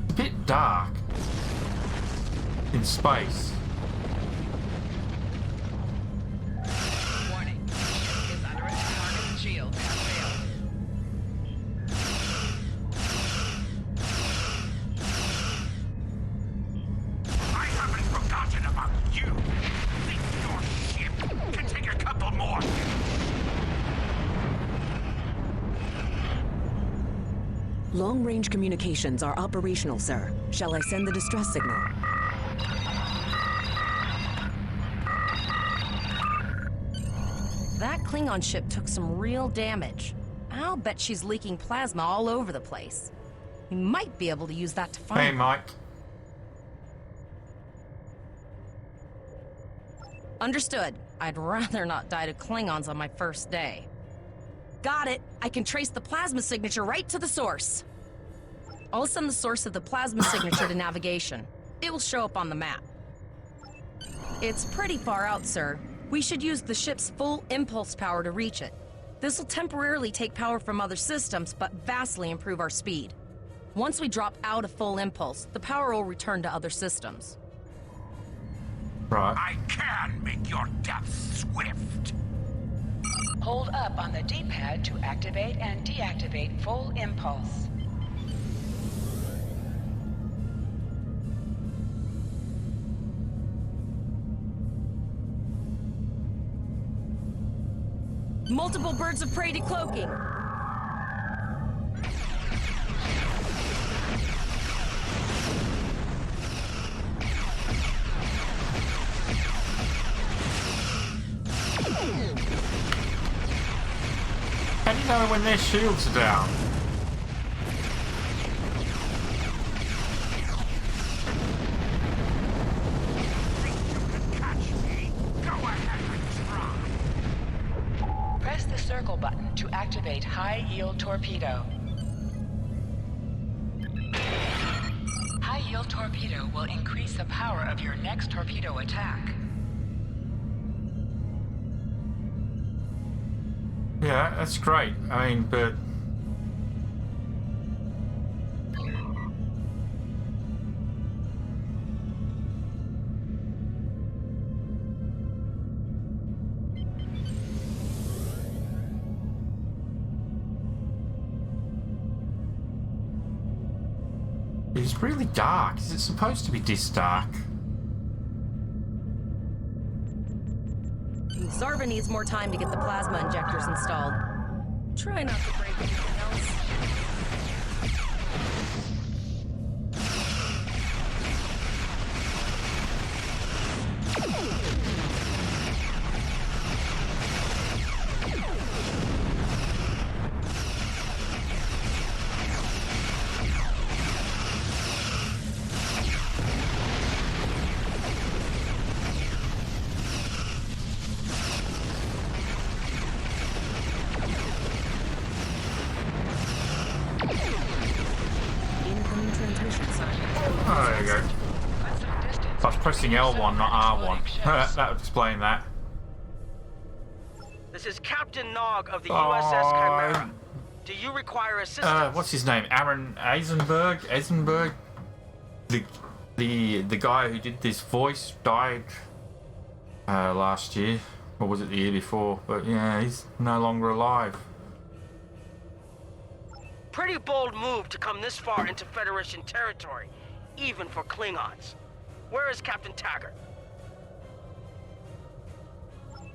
It's a bit dark in space. Warning. Ship is under attack. Target shield has failed. I haven't forgotten about you. Think your ship can take a couple more. Long-range communications are operational, sir. Shall I send the distress signal? That Klingon ship took some real damage. I'll bet she's leaking plasma all over the place. We might be able to use that to find... Hey, Mike. Understood. I'd rather not die to Klingons on my first day. Got it. I can trace the plasma signature right to the source. I'll send the source of the plasma signature to navigation. It will show up on the map. It's pretty far out, sir. We should use the ship's full impulse power to reach it. This will temporarily take power from other systems, but vastly improve our speed. Once we drop out of full impulse, the power will return to other systems. Right. I can make your death swift. Hold up on the D-pad to activate and deactivate full impulse. Multiple birds of prey decloaking. How do you know when their shields are down? Press the circle button to activate high-yield torpedo. High-yield torpedo will increase the power of your next torpedo attack. Yeah, that's great. I mean, but... it's really dark. Is it supposed to be this dark? Zarva needs more time to get the plasma injectors installed. Try not to break anything else. Oh, there you go. I was pressing L1, not R1. That would explain that. This is Captain Nog of the USS Chimera. Do you require assistance? What's his name? Aaron Eisenberg? The guy who did this voice died last year. Or was it the year before? But yeah, he's no longer alive. Pretty bold move to come this far into Federation territory, even for Klingons. Where is Captain Taggart?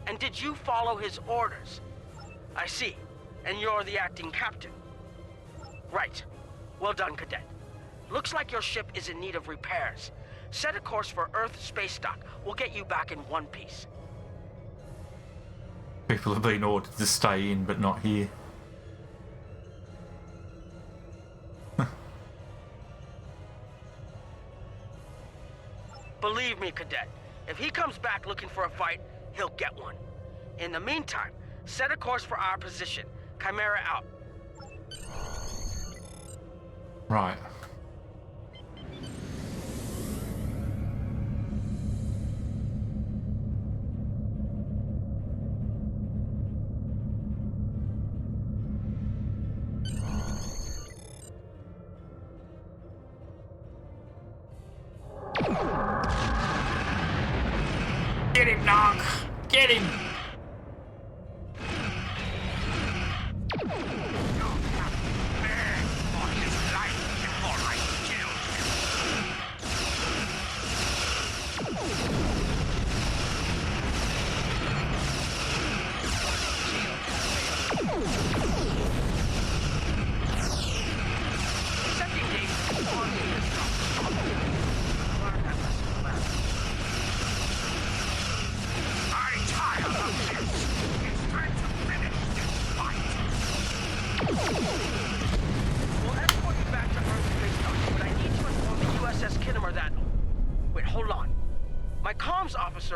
And did you follow his orders? I see. And you're the acting captain. Right. Well done, Cadet. Looks like your ship is in need of repairs. Set a course for Earth space dock. We'll get you back in one piece. People have been ordered to stay in, but not here. Believe me, Cadet, if he comes back looking for a fight, he'll get one. In the meantime, set a course for our position. Chimera out. Right. Get him, Nog! Get him!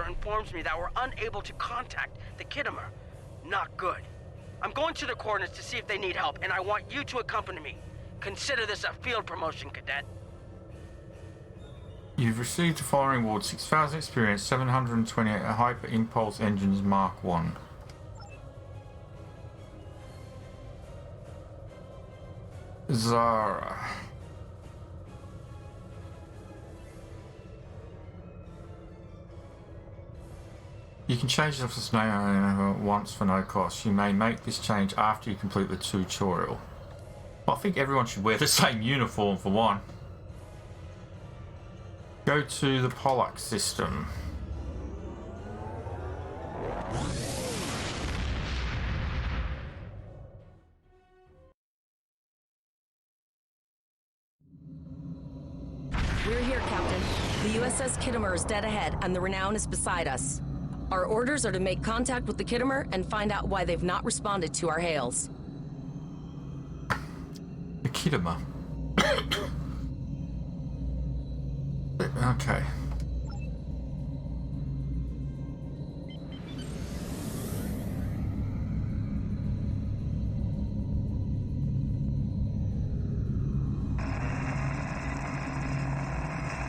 Informs me that we're unable to contact the Kittimer. Not good. I'm going to the coordinates to see if they need help, and I want you to accompany me. Consider this a field promotion, Cadet. You've received the following award: 6,000 experience, 728 Hyper Impulse Engines Mark 1. Zara. You can change the officer's name once for no cost. You may make this change after you complete the tutorial. Well, I think everyone should wear the same uniform for one. Go to the Pollux system. We're here, Captain. The USS Kittimer is dead ahead, and the Renown is beside us. Our orders are to make contact with the Kittimer and find out why they've not responded to our hails. The Kittimer. Okay.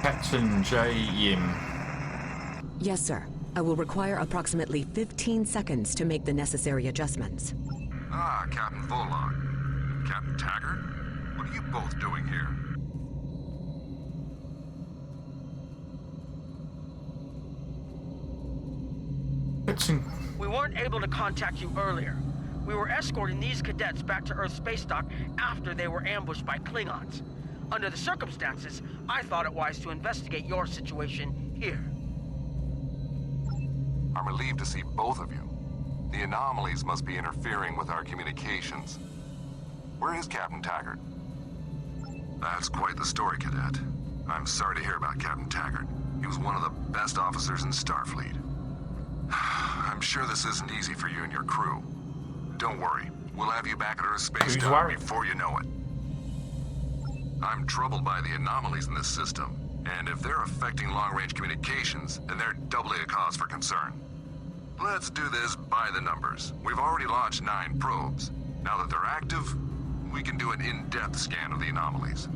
Captain J. Yim. Yes, sir. I will require approximately 15 seconds to make the necessary adjustments. Ah, Captain Volog. Captain Taggart? What are you both doing here? We weren't able to contact you earlier. We were escorting these cadets back to Earth space dock after they were ambushed by Klingons. Under the circumstances, I thought it wise to investigate your situation here. I'm relieved to see both of you. The anomalies must be interfering with our communications. Where is Captain Taggart? That's quite the story, Cadet. I'm sorry to hear about Captain Taggart. He was one of the best officers in Starfleet. I'm sure this isn't easy for you and your crew. Don't worry. We'll have you back at Earth space dock before you know it. I'm troubled by the anomalies in this system, and if they're affecting long-range communications, then they're doubly a cause for concern. Let's do this by the numbers. We've already launched 9 probes. Now that they're active, we can do an in-depth scan of the anomalies.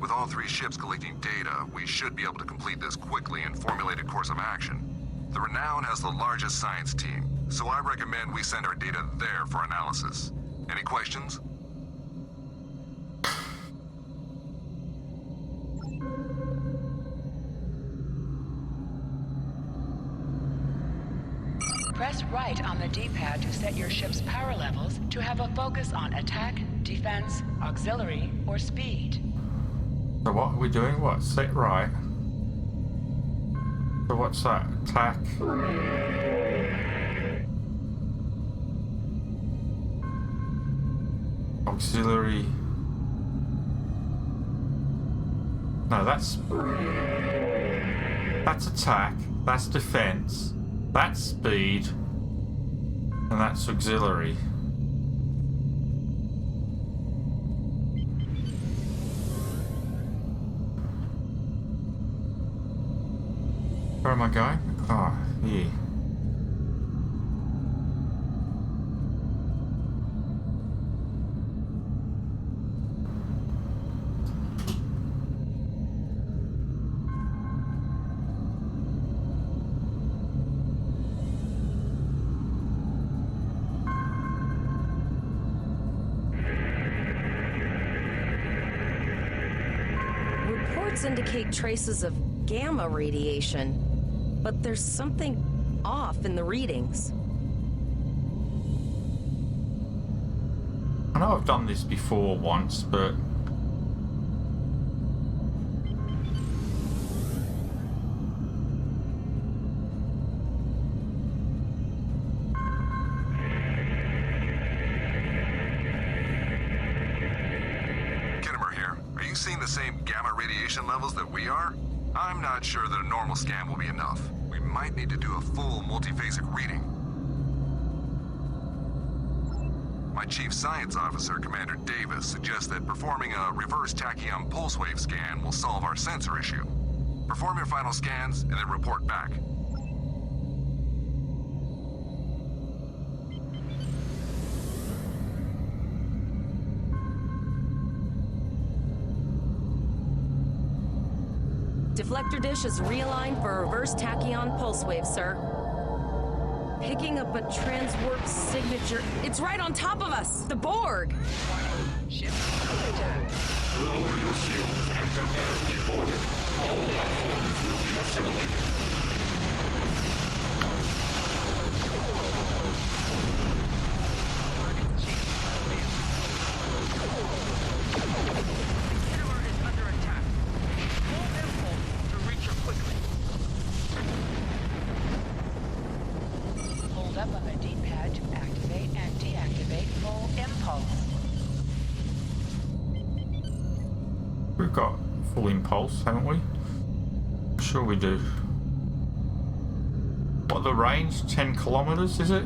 With all 3 ships collecting data, we should be able to complete this quickly and formulate a course of action. The Renown has the largest science team, so I recommend we send our data there for analysis. Any questions? Press right on the D-pad to set your ship's power levels to have a focus on attack, defense, auxiliary, or speed. So what are we doing? What? Set right. So what's that? Attack. Auxiliary. No, that's attack. That's defense. That's speed. And that's auxiliary. Where am I going? Oh, here. Reports indicate traces of gamma radiation. But there's something off in the readings. I know I've done this before once, but... Kittimer here. Are you seeing the same gamma radiation levels that we are? I'm not sure that a normal scan will be enough. We might need to do a full multiphasic reading. My chief science officer, Commander Davis, suggests that performing a reverse tachyon pulse wave scan will solve our sensor issue. Perform your final scans and then report back. deflector dish is realigned for a reverse tachyon pulse wave, sir. Picking up a transwarp signature. It's right on top of us! The Borg! Ship under attack. Lower your shields and prepare to be boarded. All life forms will be assimilated. Kittimer is under attack. Full impulse to reach her quickly. Hold up on the D-pad to activate and deactivate full impulse. We've got full impulse, haven't we? Sure we do. What the range? 10 kilometers, is it?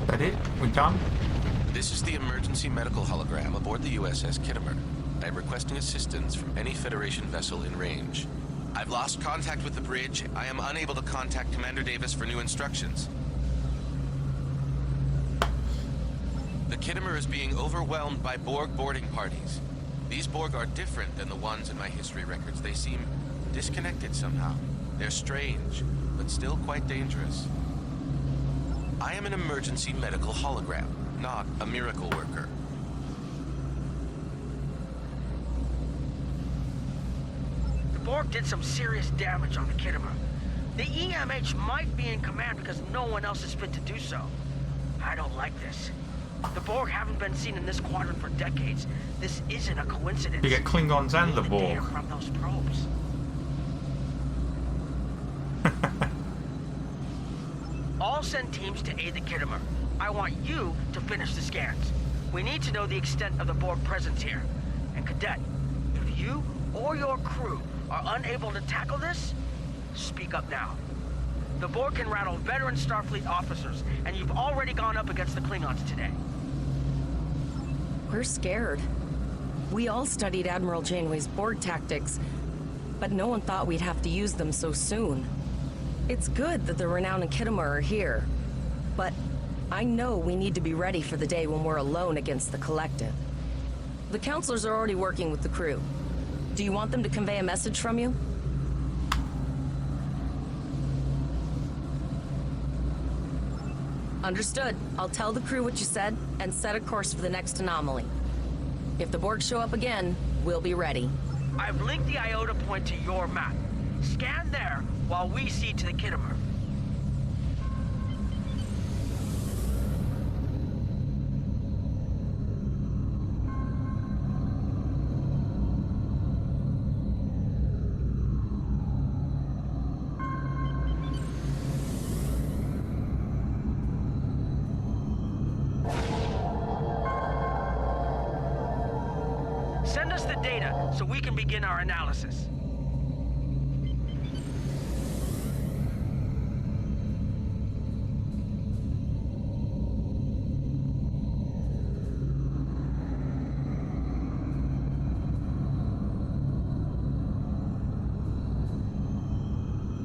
That it? We done? This is the emergency medical hologram aboard the USS Kittimer. I am requesting assistance from any Federation vessel in range. I've lost contact with the bridge. I am unable to contact Commander Davis for new instructions. The Kittimer is being overwhelmed by Borg boarding parties. These Borg are different than the ones in my history records. They seem disconnected somehow. They're strange, but still quite dangerous. I am an emergency medical hologram, not a miracle worker. The Borg did some serious damage on the Kittimer. The EMH might be in command because no one else is fit to do so. I don't like this. The Borg haven't been seen in this quadrant for decades. This isn't a coincidence. You get Klingons and the Borg. Data from those probes. I'll send teams to aid the Kittimer. I want you to finish the scans. We need to know the extent of the Borg presence here. And Cadet, if you or your crew are unable to tackle this, speak up now. The Borg can rattle veteran Starfleet officers, and you've already gone up against the Klingons today. We're scared. We all studied Admiral Janeway's Borg tactics, but no one thought we'd have to use them so soon. It's good that the Renown and Kittimer are here, but I know we need to be ready for the day when we're alone against the Collective. The counselors are already working with the crew. Do you want them to convey a message from you? Understood. I'll tell the crew what you said and set a course for the next anomaly. If the Borg show up again, we'll be ready. I've linked the iota point to your map. Scan there while we see to the Kittimer. Send us the data so we can begin our analysis.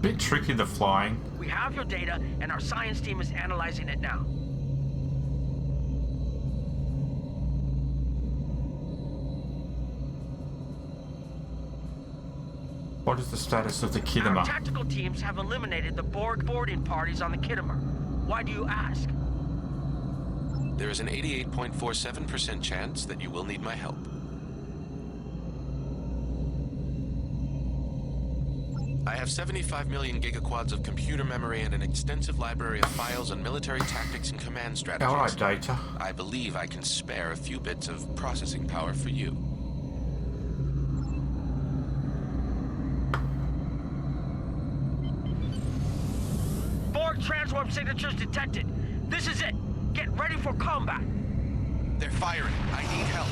Bit tricky, the flying. We have your data, and our science team is analyzing it now. What is the status of the Kittimer? Our tactical teams have eliminated the Borg boarding parties on the Kittimer. Why do you ask? There is an 88.47% chance that you will need my help. I have 75 million gigaquads of computer memory and an extensive library of files on military tactics and command strategies. All right, data. I believe I can spare a few bits of processing power for you. Borg transwarp signatures detected. This is it. Get ready for combat. They're firing. I need help.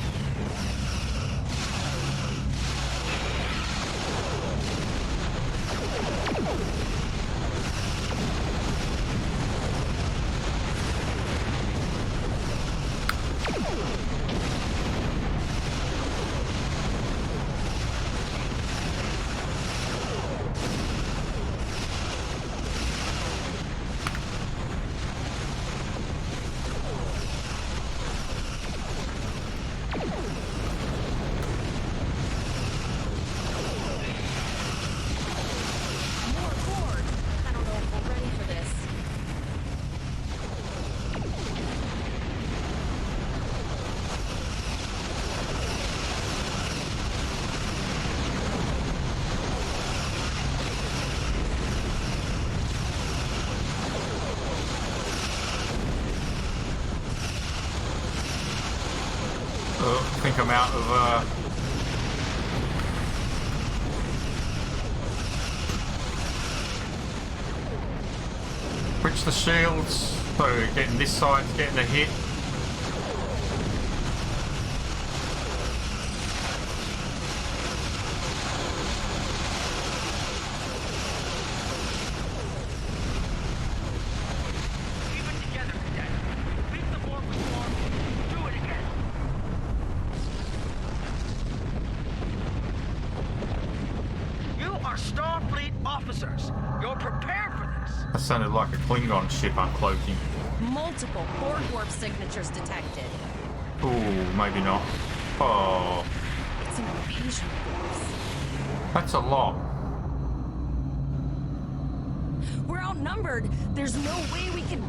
I think I'm out of switch the shields, so getting this side's getting a hit. That sounded like a Klingon ship uncloaking. Multiple Borg warp signatures detected. Ooh, maybe not. Oh. It's an invasion force. That's a lot. We're outnumbered. There's no way we can...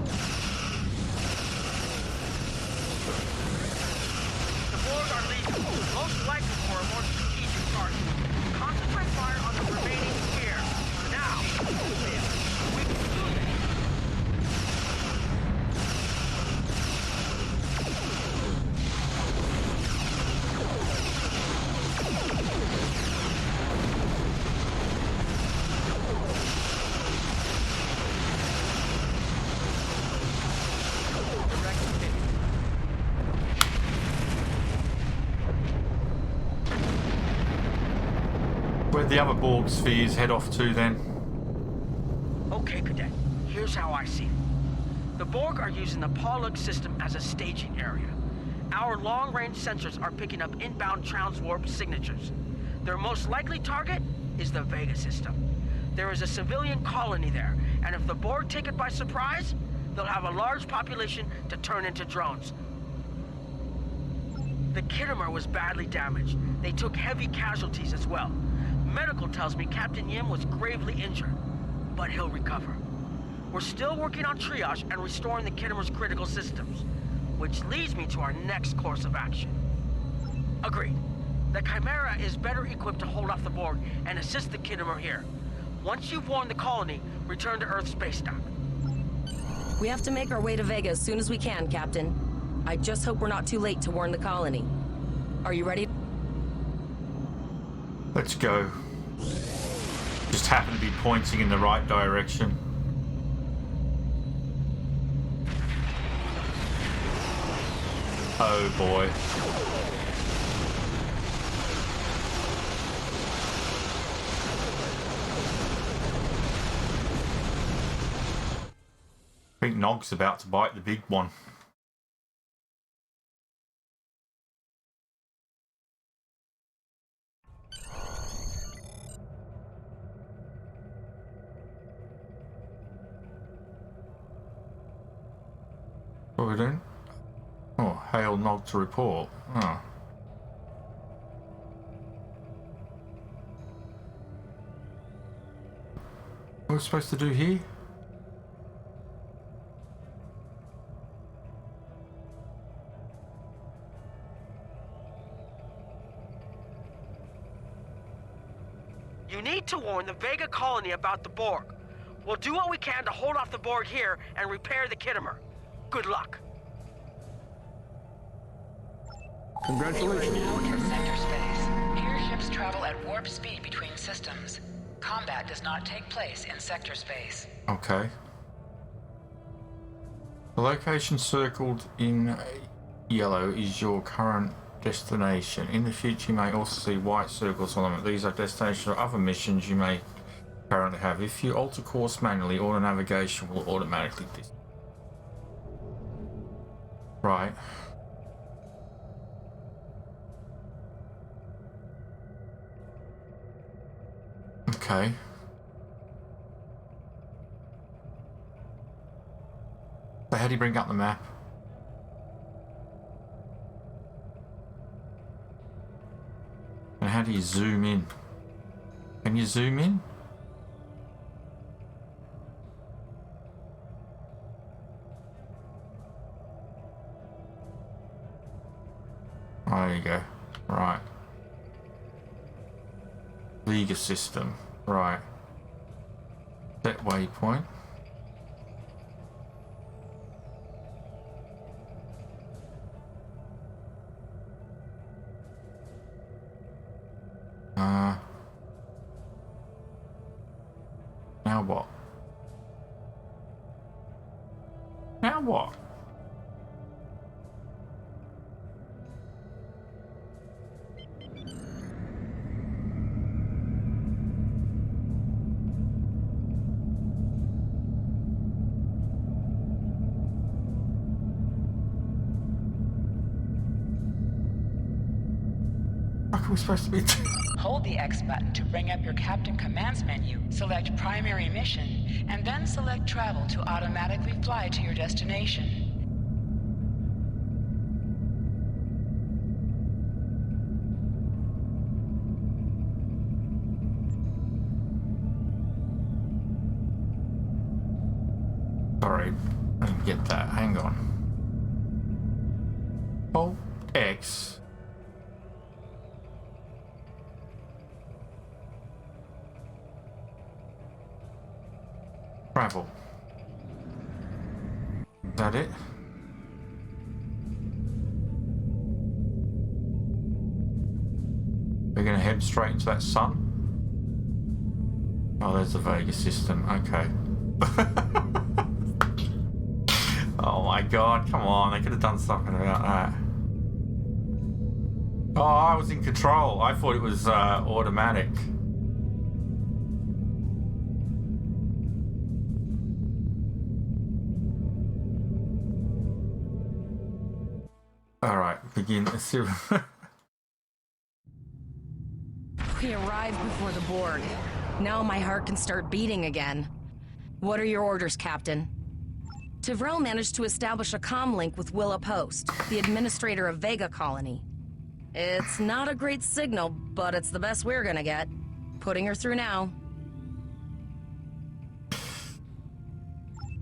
The Borg are leaving, most likely for a more strategic target. Concentrate fire on the remaining sphere. Now, we can do this. Where'd the other Borg spheres head off to then? Okay, Cadet. Here's how I see it. The Borg are using the Pollock system as a staging area. Our long-range sensors are picking up inbound transwarp signatures. Their most likely target is the Vega system. There is a civilian colony there, and if the Borg take it by surprise, they'll have a large population to turn into drones. The Kittimer was badly damaged. They took heavy casualties as well. Medical tells me Captain Yim was gravely injured, but he'll recover. We're still working on triage and restoring the Kittimer's critical systems, which leads me to our next course of action. Agreed. The Chimera is better equipped to hold off the Borg and assist the Kittimer here. Once you've warned the colony, return to Earth space dock. We have to make our way to Vega as soon as we can, Captain. I just hope we're not too late to warn the colony. Are you ready? Let's go. Just happen to be pointing in the right direction. Oh boy. I think Nog's about to bite the big one. What are we doing? Oh, hail Nog to report. Oh. What are we supposed to do here? You need to warn the Vega colony about the Borg. We'll do what we can to hold off the Borg here and repair the Kittimer. Good luck. Congratulations, Now in Lieutenant. sector space. Airships travel at warp speed between systems. Combat does not take place in sector space. Okay. The location circled in yellow is your current destination. In the future, you may also see white circles on them. These are destinations or other missions you may currently have. If you alter course manually, auto navigation will automatically Right. Okay. So how do you bring up the map? And how do you zoom in? Can you zoom in? Oh, there you go. Right. Vega system. Right. Set waypoint. Now what? Now what? What are we supposed to be doing? Hold the X button to bring up your Captain Commands menu, select Primary Mission, and then select Travel to automatically fly to your destination. Sorry, I didn't get that. Hang on. Hold X. Travel. Is that it? We're gonna head straight into that sun? Oh, there's the Vega system. Okay. Oh my god, come on. They could have done something about that. Oh, I was in control. I thought it was automatic. Alright, begin. We arrived before the Borg. Now my heart can start beating again. What are your orders, Captain? Tivrell managed to establish a comm link with Willa Post, the administrator of Vega Colony. It's not a great signal, but it's the best we're gonna get. Putting her through now.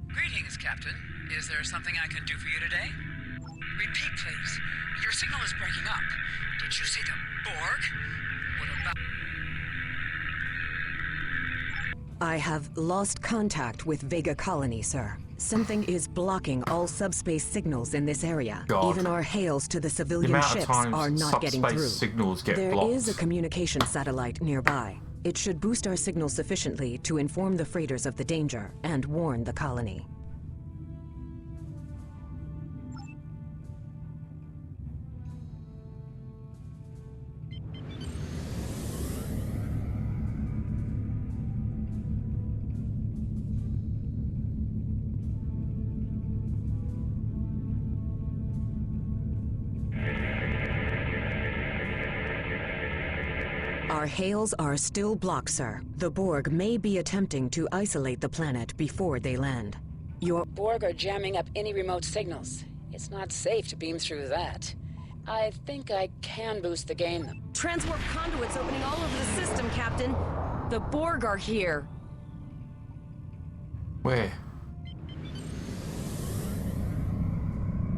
Greetings, Captain. Is there something I can do for you today? Repeat, please. Your signal is breaking up. Did you see the Borg? What about... I have lost contact with Vega Colony, sir. Something is blocking all subspace signals in this area. God. Even our hails to the civilian ships are not getting through. Signals get There blocked. is a communication satellite nearby. It should boost our signal sufficiently to inform the freighters of the danger and warn the colony. Our hails are still blocked, sir. The Borg may be attempting to isolate the planet before they land. Your Borg are jamming up any remote signals. It's not safe to beam through that. I think I can boost the gain. Transwarp conduits opening all over the system, Captain. The Borg are here. Where?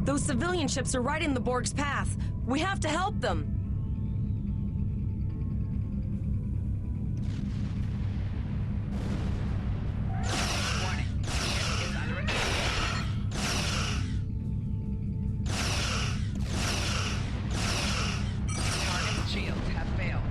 Those civilian ships are right in the Borg's path. We have to help them. Shields have failed.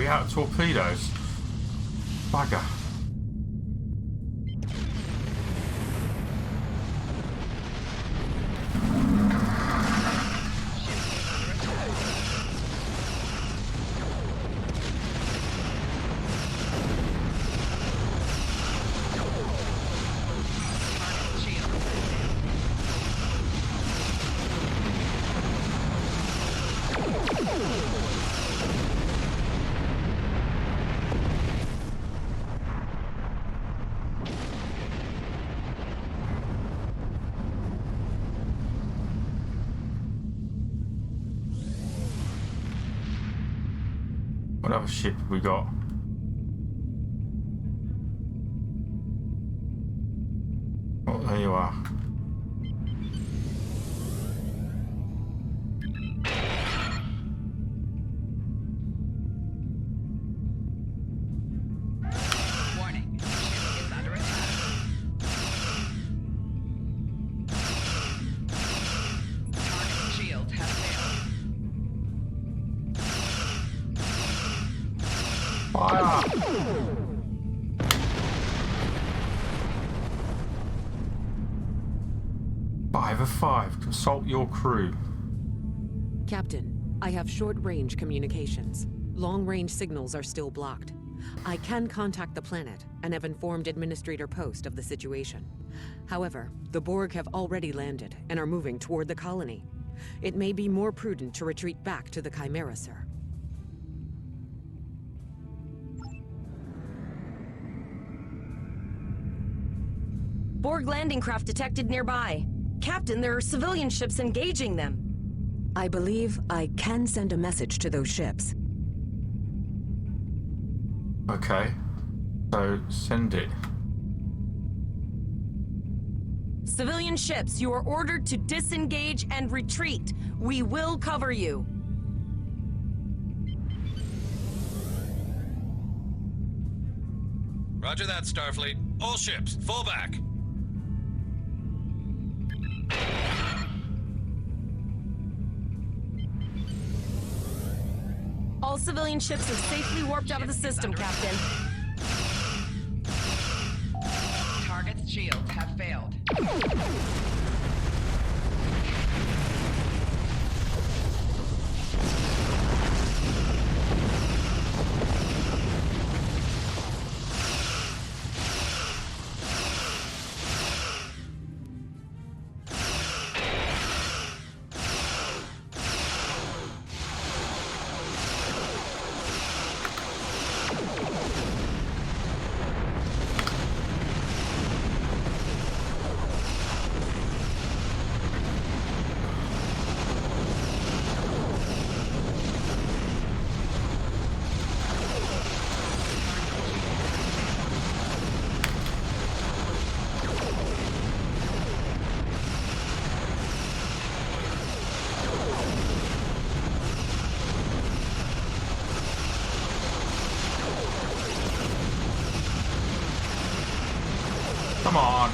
out of torpedoes. Bugger. What other ship have we got? Oh, there you are. Warning. Ship is under attack. Target shields have failed. Fire! 5 of 5. Consult your crew. Captain, I have short-range communications. Long-range signals are still blocked. I can contact the planet and have informed Administrator Post of the situation. However, the Borg have already landed and are moving toward the colony. It may be more prudent to retreat back to the Chimera, sir. Borg landing craft detected nearby. Captain, there are civilian ships engaging them. I believe I can send a message to those ships. Okay. So, send it. Civilian ships, you are ordered to disengage and retreat. We will cover you. Roger that, Starfleet. All ships, fall back. All civilian ships have safely warped out of the system, Captain. Target's shields have failed. Come on.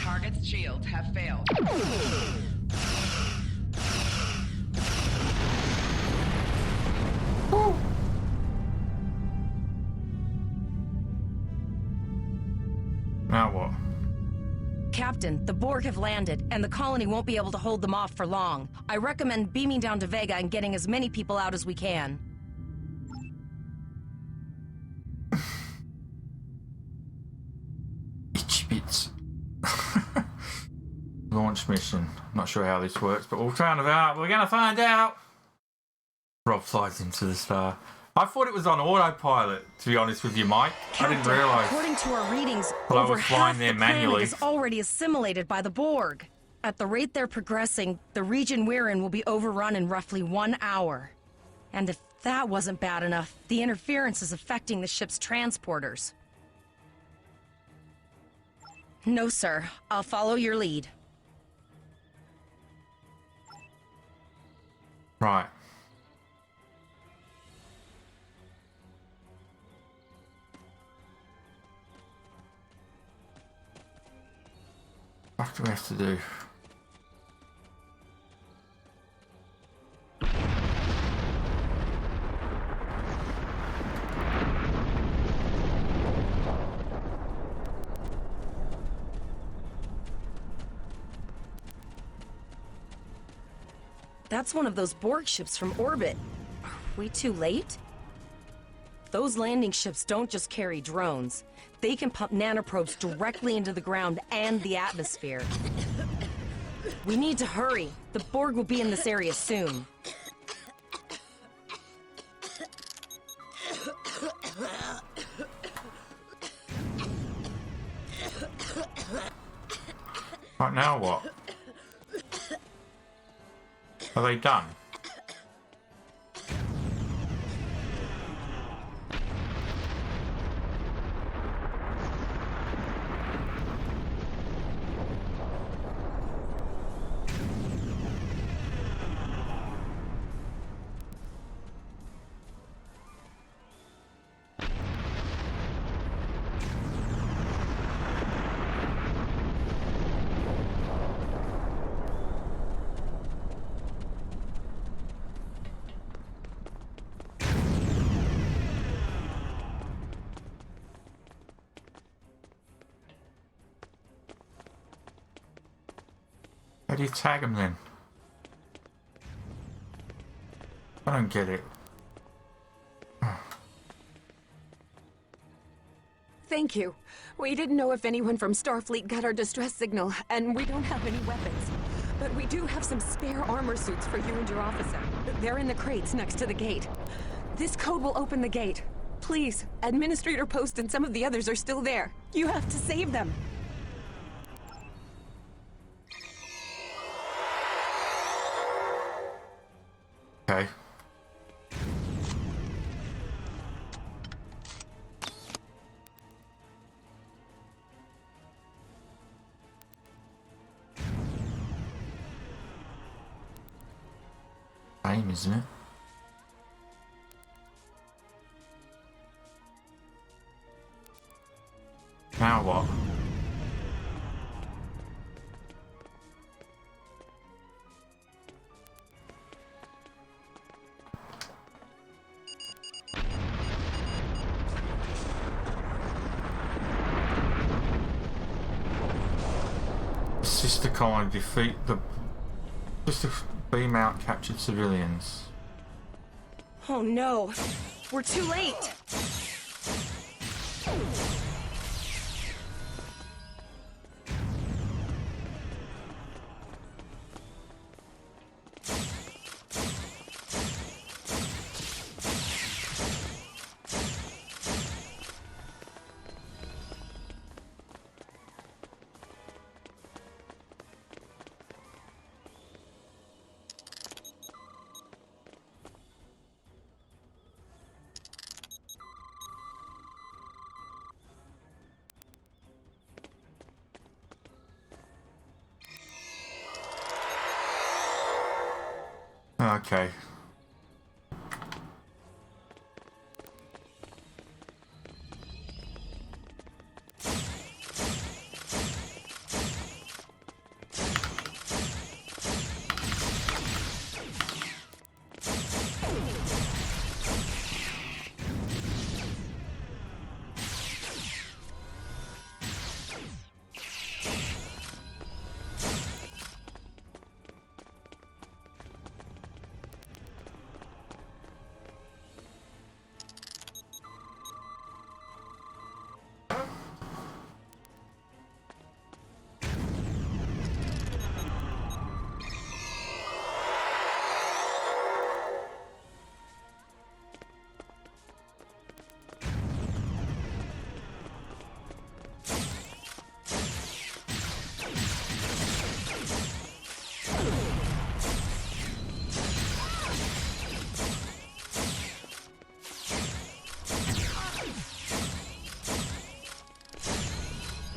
Target's shields have failed. Now what? Captain, the Borg have landed, and the colony won't be able to hold them off for long. I recommend beaming down to Vega and getting as many people out as we can. Itchy bits. Launch mission. Not sure how this works, but we'll find out. We're gonna find out. Rob flies into the star. I thought it was on autopilot, to be honest with you, Mike. Captain, I didn't realise. According to our readings, Well, I over was flying half there the planet manually. is already assimilated by the Borg. At the rate they're progressing, the region we're in will be overrun in roughly 1 hour. And if that wasn't bad enough, the interference is affecting the ship's transporters. No, sir. I'll follow your lead. Right. What do we have to do? That's one of those Borg ships from orbit. Are we too late? Those landing ships don't just carry drones. They can pump nanoprobes directly into the ground and the atmosphere. We need to hurry. The Borg will be in this area soon. Right, now what? Are they done? How do you tag them then? I don't get it. Thank you. We didn't know if anyone from Starfleet got our distress signal, and we don't have any weapons. But we do have some spare armor suits for you and your officer. They're in the crates next to the gate. This code will open the gate. Please, Administrator Post and some of the others are still there. You have to save them. Okay. Same, isn't it? Now what? Sister colony defeat the just beam out captured civilians. Oh no, we're too late. Okay.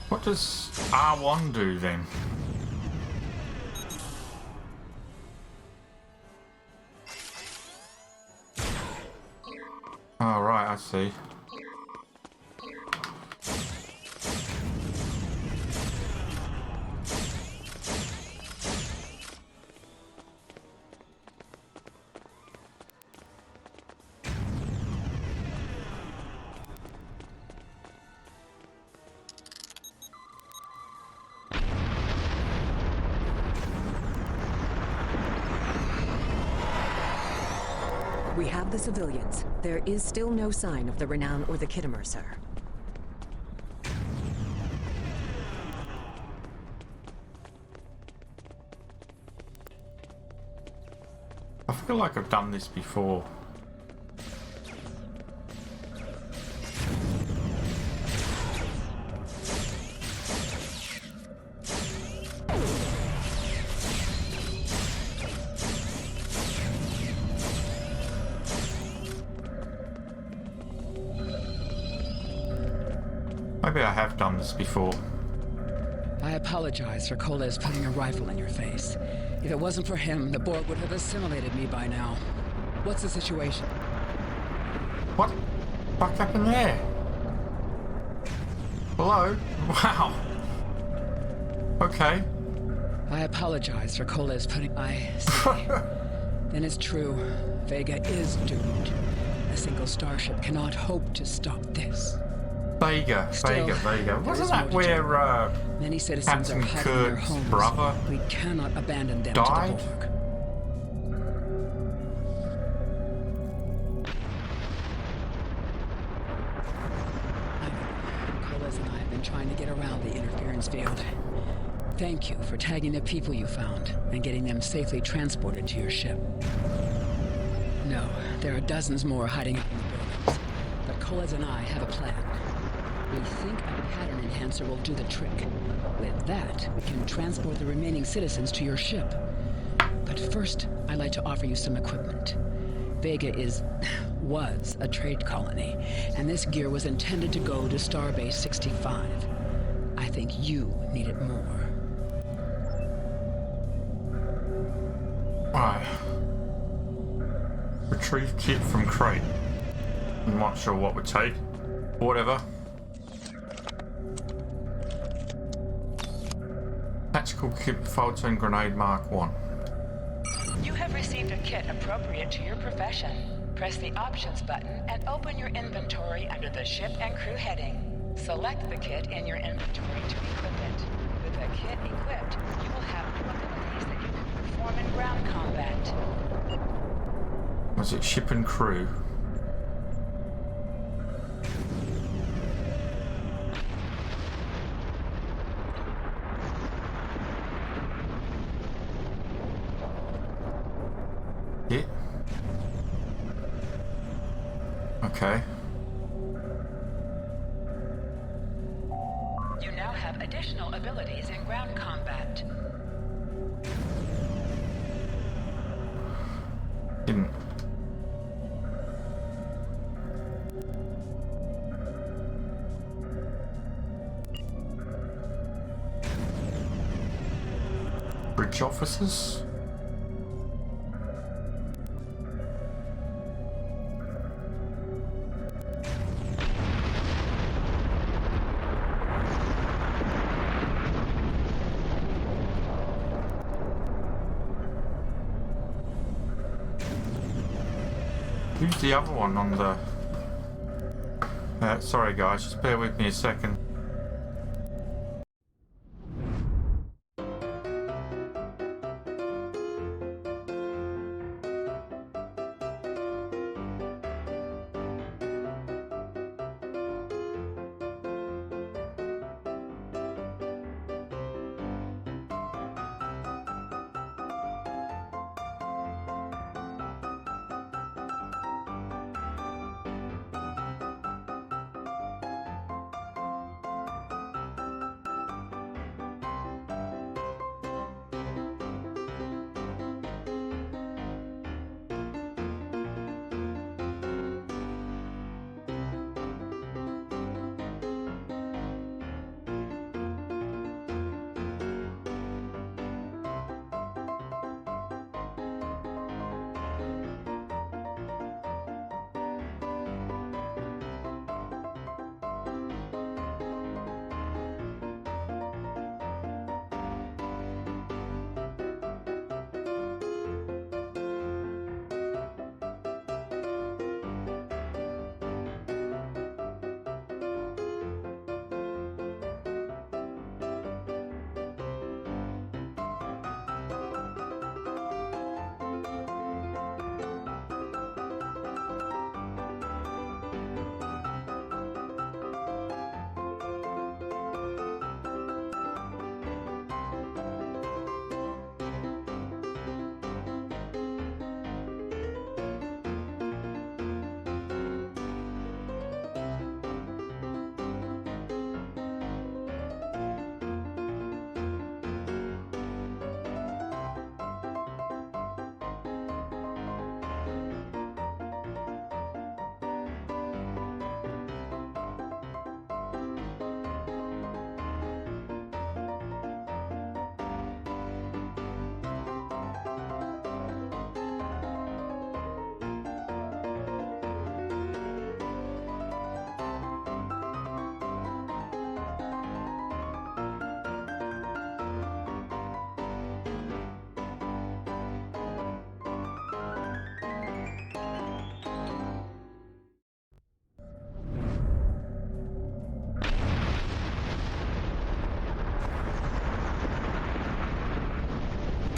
What does R1 do then? Oh, right, I see. We have the civilians. There is still no sign of the Renown or the Kittimer, sir. I feel like I've done this before. Maybe I have done this before. I apologize for Koles putting a rifle in your face. If it wasn't for him, the Borg would have assimilated me by now. What's the situation? What the fuck happened there? Hello? Wow. Okay. I apologize for Koles putting... I see. Then it's true. Vega is doomed. A single starship cannot hope to stop this. Vega. Wasn't that where many citizens Captain are hiding in their Kurt's homes. brother We cannot abandon them died? to the Borg. Koles and I have been trying to get around the interference field. Thank you for tagging the people you found and getting them safely transported to your ship. No, there are dozens more hiding out in the buildings. But Koles and I have a plan. We think a pattern enhancer will do the trick. With that, we can transport the remaining citizens to your ship. But first, I'd like to offer you some equipment. Vega was a trade colony, and this gear was intended to go to Starbase 65. I think you need it more. Right. Retrieve kit from crate. I'm not sure what would take. Whatever. Tactical kit Photon Grenade Mark 1. You have received a kit appropriate to your profession. Press the Options button and open your inventory under the Ship and Crew heading. Select the kit in your inventory to equip it. With the kit equipped, you will have new abilities that you can perform in ground combat. Was it Ship and Crew? Yeah. Okay. You now have additional abilities in ground combat. Didn't. Bridge officers? Who's the other one on the... sorry guys, just bear with me a second.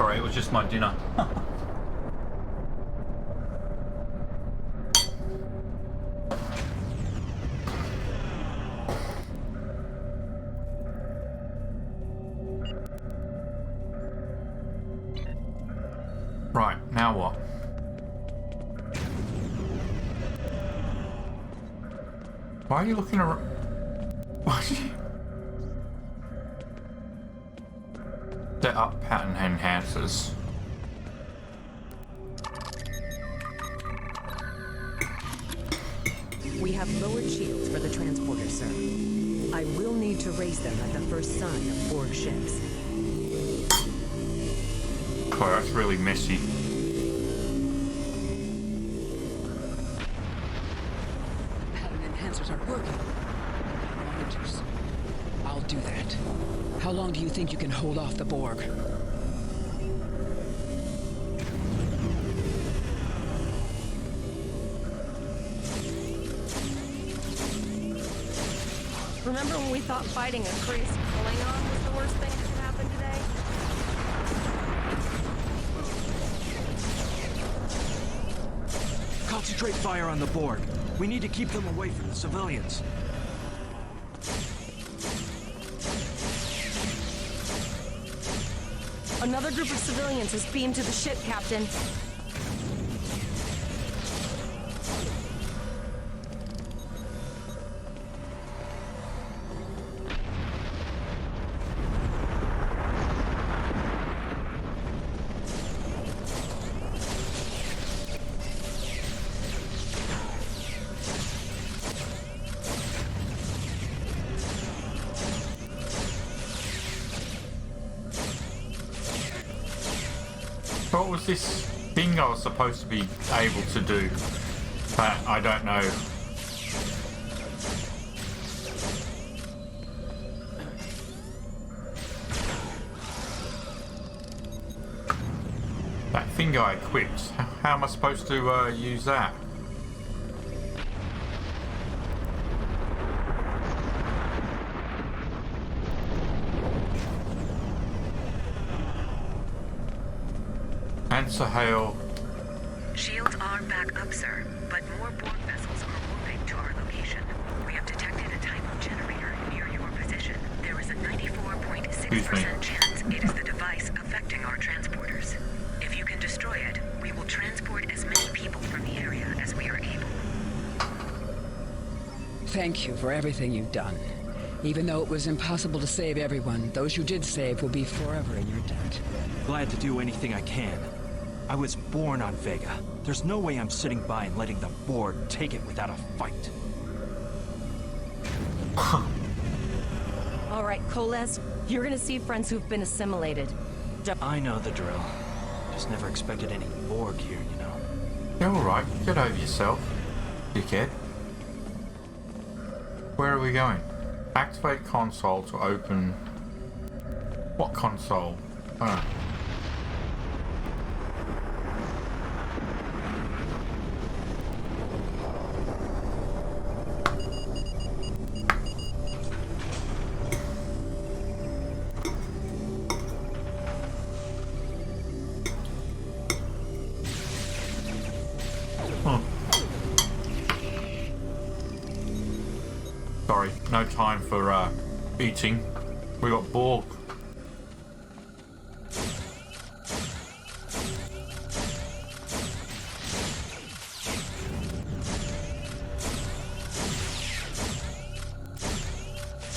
Sorry, it was just my dinner. Right, now what? Why are you looking around? Set up pattern enhancers. We have lowered shields for the transporters, sir. I will need to raise them at the first sign of Borg ships. Oh, that's really messy. Pattern enhancers are working. Monitors. I'll do that. How long do you think you can hold off the Borg? Remember when we thought fighting a crazy Klingon was the worst thing that could happen today? Concentrate fire on the Borg. We need to keep them away from the civilians. Another group of civilians has beamed to the ship, Captain. What was this thing I was supposed to be able to do? But I don't know. That thing I equipped, how am I supposed to use that? Answer hail. Shields are back up, sir, but more Borg vessels are moving to our location. We have detected a type of generator near your position. There is a 94.6% chance it is the device affecting our transporters. If you can destroy it, we will transport as many people from the area as we are able. Thank you for everything you've done. Even though it was impossible to save everyone, those you did save will be forever in your debt. Glad to do anything I can. I was born on Vega. There's no way I'm sitting by and letting the Borg take it without a fight. All right, Koles, you're gonna see friends who've been assimilated. I know the drill. Just never expected any Borg here, you know. You're alright, get over yourself, dickhead. Where are we going? Activate console to open... What console? Oh. Sorry, no time for eating. We got Borg.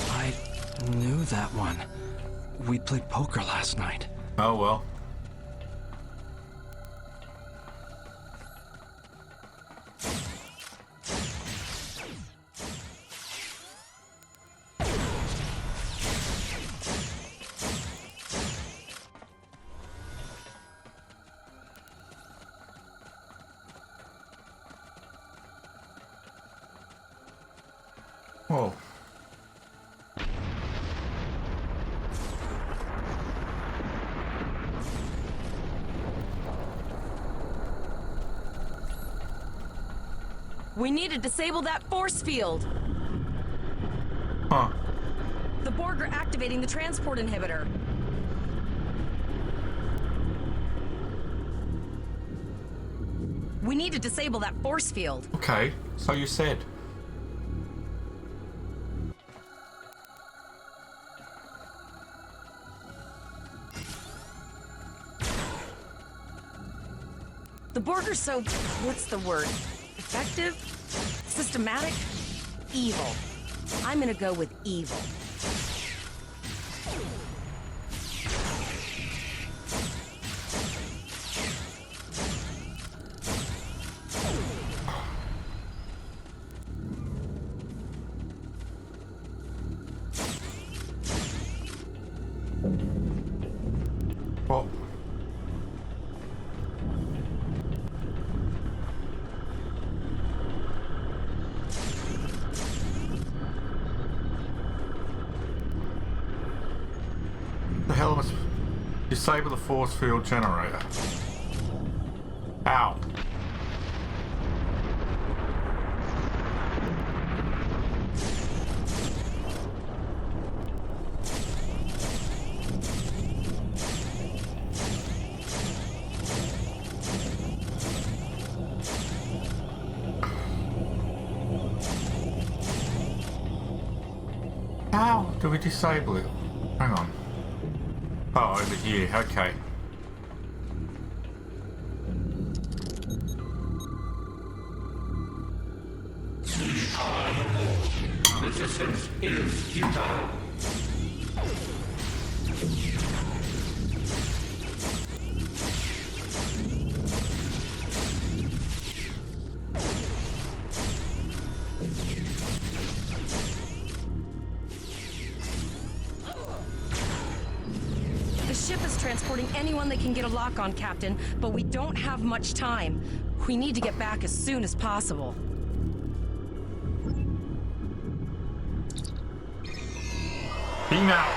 I knew that one. We played poker last night. Oh well. Whoa. We need to disable that force field. Huh. The Borg are activating the transport inhibitor. We need to disable that force field. Okay, so you said. The Borg are so, what's the word? Effective? Systematic? Evil. I'm gonna go with evil. Well, the hell must disable the force field generator? Ow. How do we disable it? Hang on. Oh, over here, okay. Resistance is futile. The ship is transporting anyone they can get a lock on, Captain, but we don't have much time. We need to get back as soon as possible. Beam out.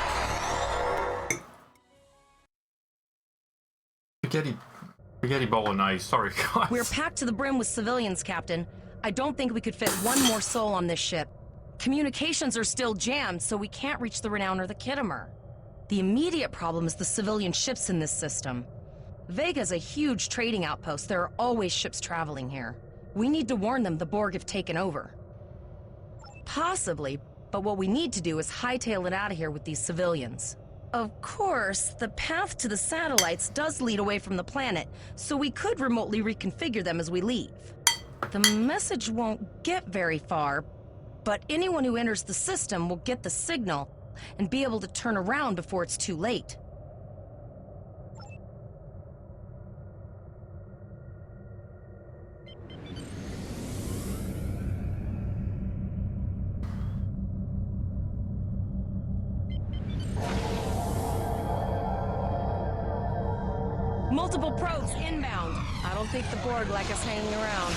Spaghetti bolognese, sorry guys. We're packed to the brim with civilians, Captain. I don't think we could fit one more soul on this ship. Communications are still jammed, so we can't reach the Renown or the Kittimer. The immediate problem is the civilian ships in this system. Vega's a huge trading outpost. There are always ships traveling here. We need to warn them the Borg have taken over. Possibly, but what we need to do is hightail it out of here with these civilians. Of course, the path to the satellites does lead away from the planet, so we could remotely reconfigure them as we leave. The message won't get very far, but anyone who enters the system will get the signal and be able to turn around before it's too late. Multiple probes inbound. I don't think the Borg like us hanging around.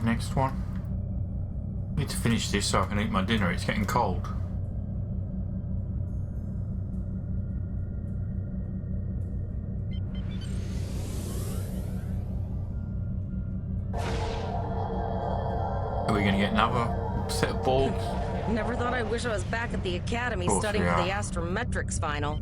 next one. Need to finish this so I can eat my dinner. It's getting cold. Are we going to get another set of balls? Never thought I'd wish I was back at the academy Course studying we for are. the astrometrics final.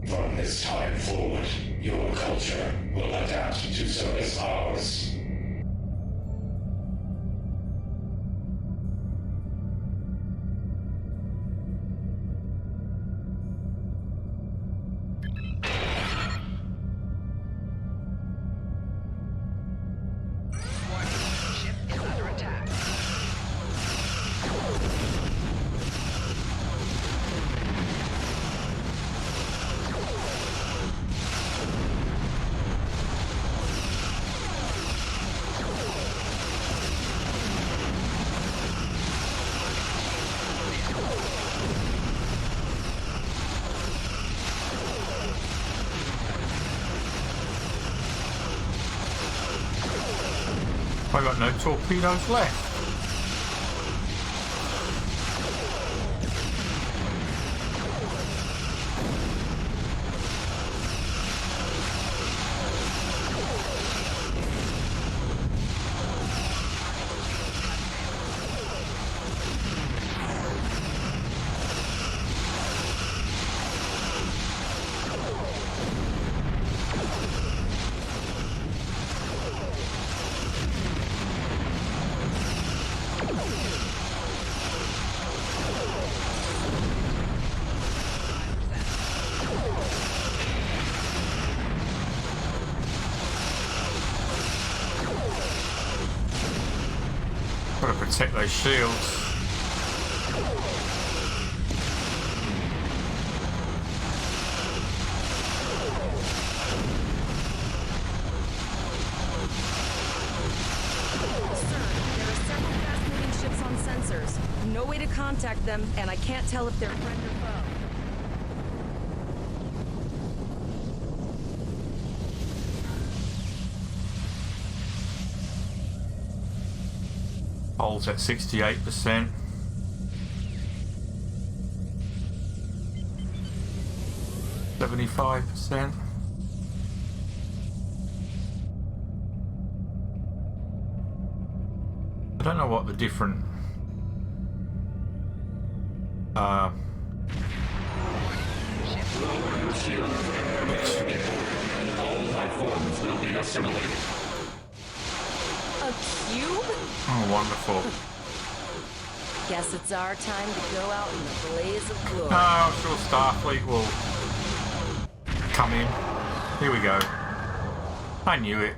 From this time forward, your culture will adapt to service ours. Ship is under attack. I got no torpedoes left. Gotta protect those shields. No way to contact them, and I can't tell if they're friend or foe. Holds at 68%. %75%. I don't know what the different A cube? Oh, wonderful. Guess it's our time to go out in the blaze of glory. I'm sure Starfleet will come in. Here we go. I knew it.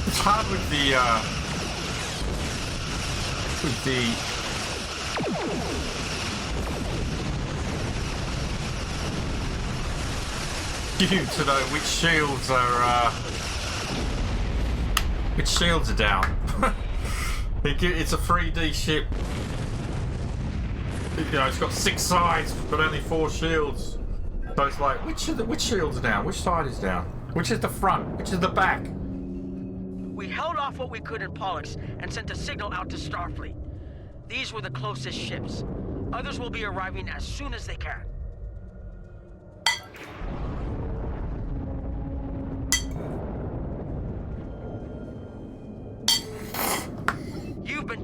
It's hard with you to know which shields are down. It's a 3D ship. You know, it's got 6 sides but only 4 shields. So it's like, which shields are down? Which side is down? Which is the front? Which is the back? We held off what we could in Pollux and sent a signal out to Starfleet. These were the closest ships. Others will be arriving as soon as they can.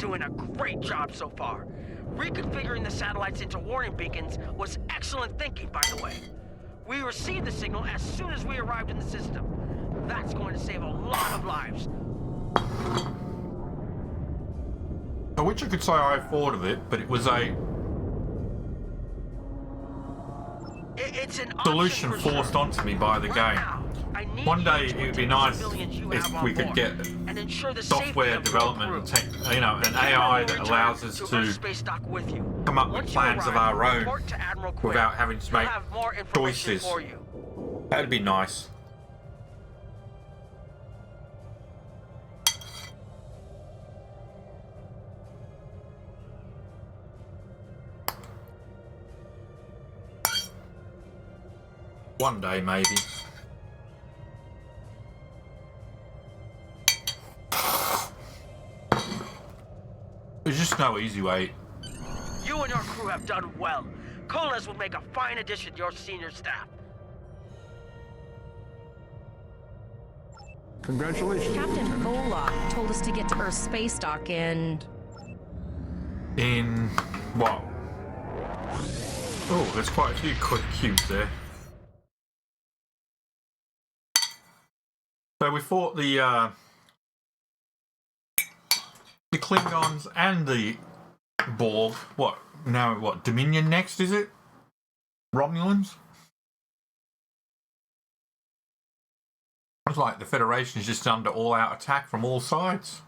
doing a great job so far. Reconfiguring the satellites into warning beacons was excellent thinking, by the way. We received the signal as soon as we arrived in the system. That's going to save a lot of lives. I wish I could say I thought of it, but it was a It's an solution forced onto me by the game. One day it would be nice if we could get software development and an AI that allows us to come up with plans of our own without having to make choices. That'd be nice. One day, maybe. There's just no easy way. You and your crew have done well. Colas will make a fine addition to your senior staff. Congratulations. Captain Volok told us to get to Earth's space dock in what? Oh, there's quite a few quick cubes there. So we fought the Klingons and the Borg. What now? What Dominion next? Is it Romulans? It's like the Federation is just under all-out attack from all sides.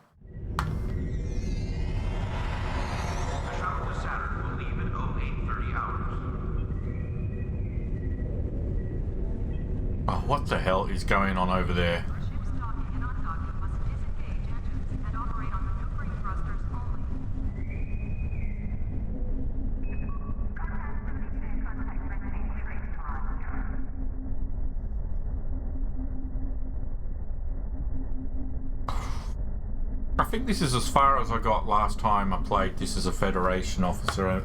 Oh, what the hell is going on over there? I think this is as far as I got last time I played this as a Federation officer.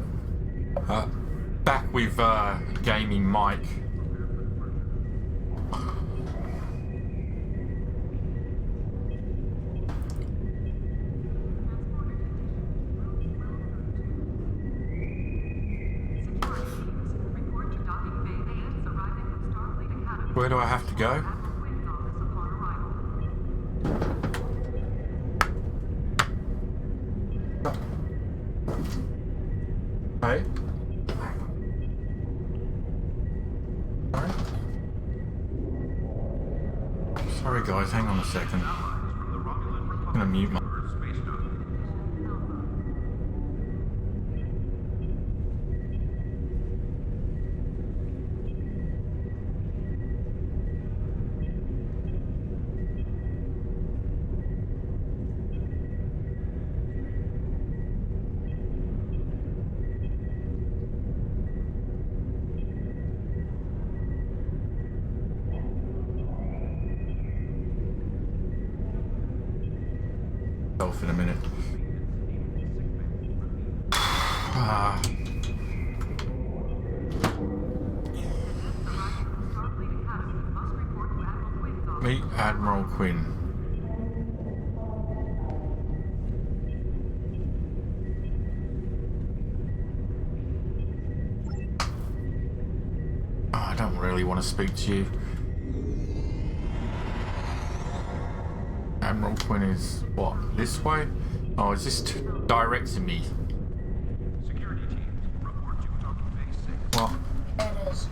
Back with Gaming Mike. Where do I have to go? Hey? Sorry guys, hang on a second. I'm gonna mute my... in a minute. Meet Admiral Quinn. I don't really want to speak to you. Admiral Quinn is what? This way? Oh, is this directing me? Security teams, report to docking bay 6. What? It is.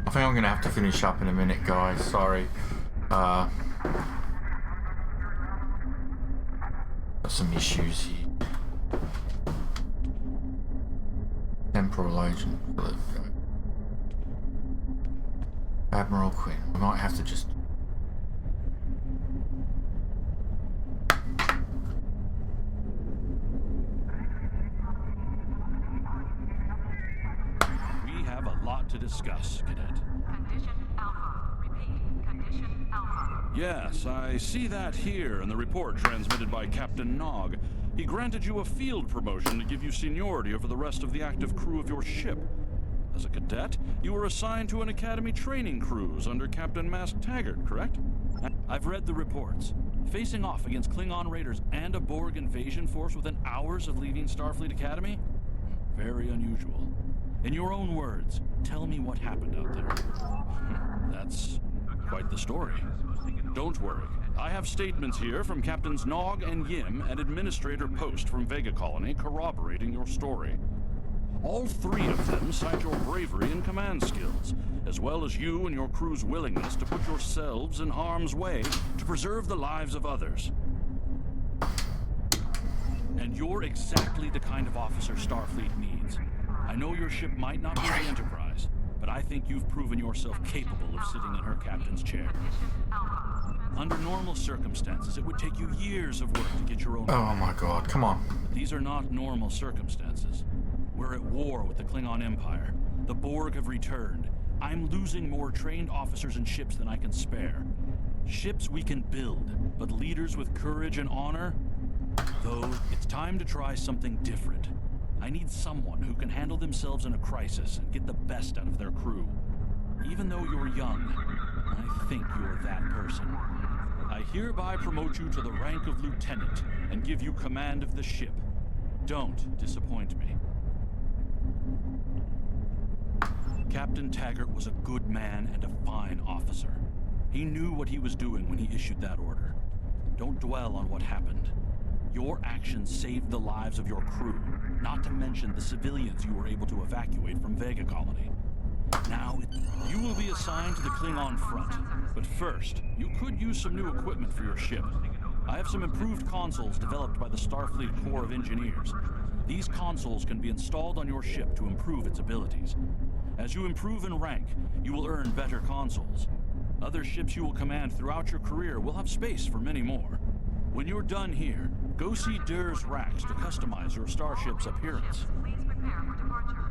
I think I'm gonna have to finish up in a minute, guys. Sorry. Got some issues here. Temporal agent. Admiral Quinn. We might have to just... We have a lot to discuss, Cadet. Condition Alpha. Repeat. Condition Alpha. Yes, I see that here in the report transmitted by Captain Nog. He granted you a field promotion to give you seniority over the rest of the active crew of your ship. As a cadet, you were assigned to an Academy training cruise under Captain Mask Taggart, correct? I've read the reports. Facing off against Klingon raiders and a Borg invasion force within hours of leaving Starfleet Academy? Very unusual. In your own words, tell me what happened out there. That's quite the story. Don't worry. I have statements here from Captains Nog and Yim and Administrator Post from Vega Colony corroborating your story. All three of them cite your bravery and command skills, as well as you and your crew's willingness to put yourselves in harm's way to preserve the lives of others. And you're exactly the kind of officer Starfleet needs. I know your ship might not be the Enterprise, but I think you've proven yourself capable of sitting in her captain's chair. Under normal circumstances, it would take you years of work to get your own... Oh my god, come on. But these are not normal circumstances. We're at war with the Klingon Empire. The Borg have returned. I'm losing more trained officers and ships than I can spare. Ships we can build, but leaders with courage and honor? Though, it's time to try something different. I need someone who can handle themselves in a crisis and get the best out of their crew. Even though you're young, I think you're that person. I hereby promote you to the rank of lieutenant and give you command of the ship. Don't disappoint me. Captain Taggart was a good man and a fine officer. He knew what he was doing when he issued that order. Don't dwell on what happened. Your actions saved the lives of your crew, not to mention the civilians you were able to evacuate from Vega Colony. Now, you will be assigned to the Klingon front, but first, you could use some new equipment for your ship. I have some improved consoles developed by the Starfleet Corps of Engineers. These consoles can be installed on your ship to improve its abilities. As you improve in rank, you will earn better consoles. Other ships you will command throughout your career will have space for many more. When you're done here, go see Dur's racks to customize your starship's appearance. Please prepare for departure.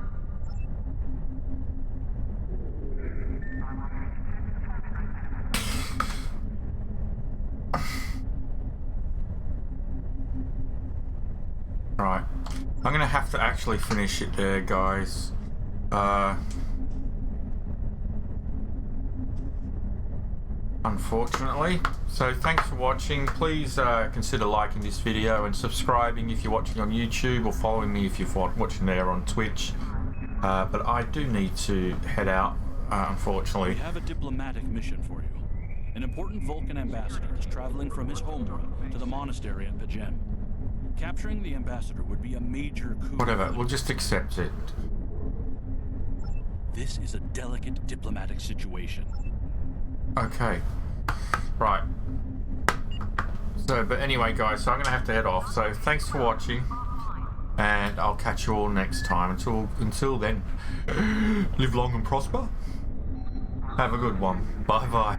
Right. I'm gonna have to actually finish it there, guys. Unfortunately. So thanks for watching. Please consider liking this video and subscribing if you're watching on YouTube, or following me if you're watching there on Twitch. But I do need to head out, unfortunately. We have a diplomatic mission for you. An important Vulcan ambassador is traveling from his homeworld to the monastery at Pajem. Capturing the ambassador would be a major coup. Whatever, we'll just accept it. This is a delicate diplomatic situation. Okay. Right. So, but anyway, guys, so I'm gonna have to head off. So thanks for watching, and I'll catch you all next time. Until then, live long and prosper. Have a good one. Bye bye.